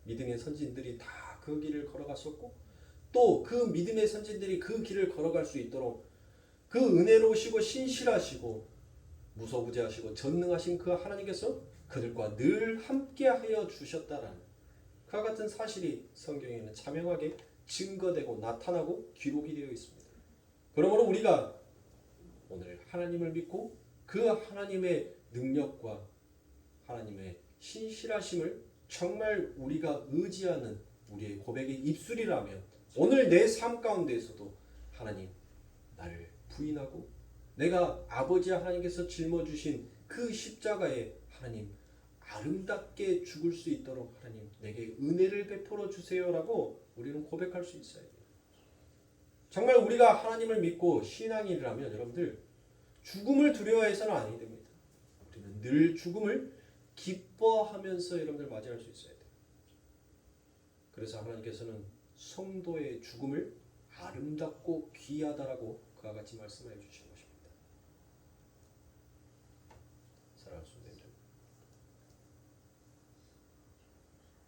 믿음의 선진들이 다 그 길을 걸어갔었고, 또 그 믿음의 선진들이 그 길을 걸어갈 수 있도록 그 은혜로우시고 신실하시고 무소부재하시고 전능하신 그 하나님께서 그들과 늘 함께하여 주셨다라는 그와 같은 사실이 성경에는 자명하게 증거되고 나타나고 기록이 되어 있습니다. 그러므로 우리가 오늘 하나님을 믿고 그 하나님의 능력과 하나님의 신실하심을 정말 우리가 의지하는 우리의 고백의 입술이라면, 오늘 내 삶 가운데에서도 하나님 나를 부인하고 내가 아버지 하나님께서 짊어주신 그 십자가에 하나님 아름답게 죽을 수 있도록 하나님 내게 은혜를 베풀어 주세요라고 우리는 고백할 수 있어야 돼요. 정말 우리가 하나님을 믿고 신앙인이라면 여러분들 죽음을 두려워해서는 아니 됩니다. 우리는 늘 죽음을 기뻐하면서 여러분들 맞이할 수 있어야 돼요. 그래서 하나님께서는 성도의 죽음을 아름답고 귀하다라고 그와 같이 말씀해 주신 것입니다. 사랑하는 성도님들,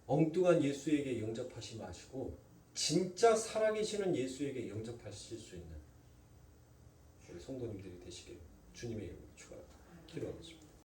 엉뚱한 예수에게 영접하지 마시고 진짜 살아계시는 예수에게 영접하실 수 있는 우리 성도님들이 되시길 주님의 이름으로 축원합니다. 기도하겠습니다.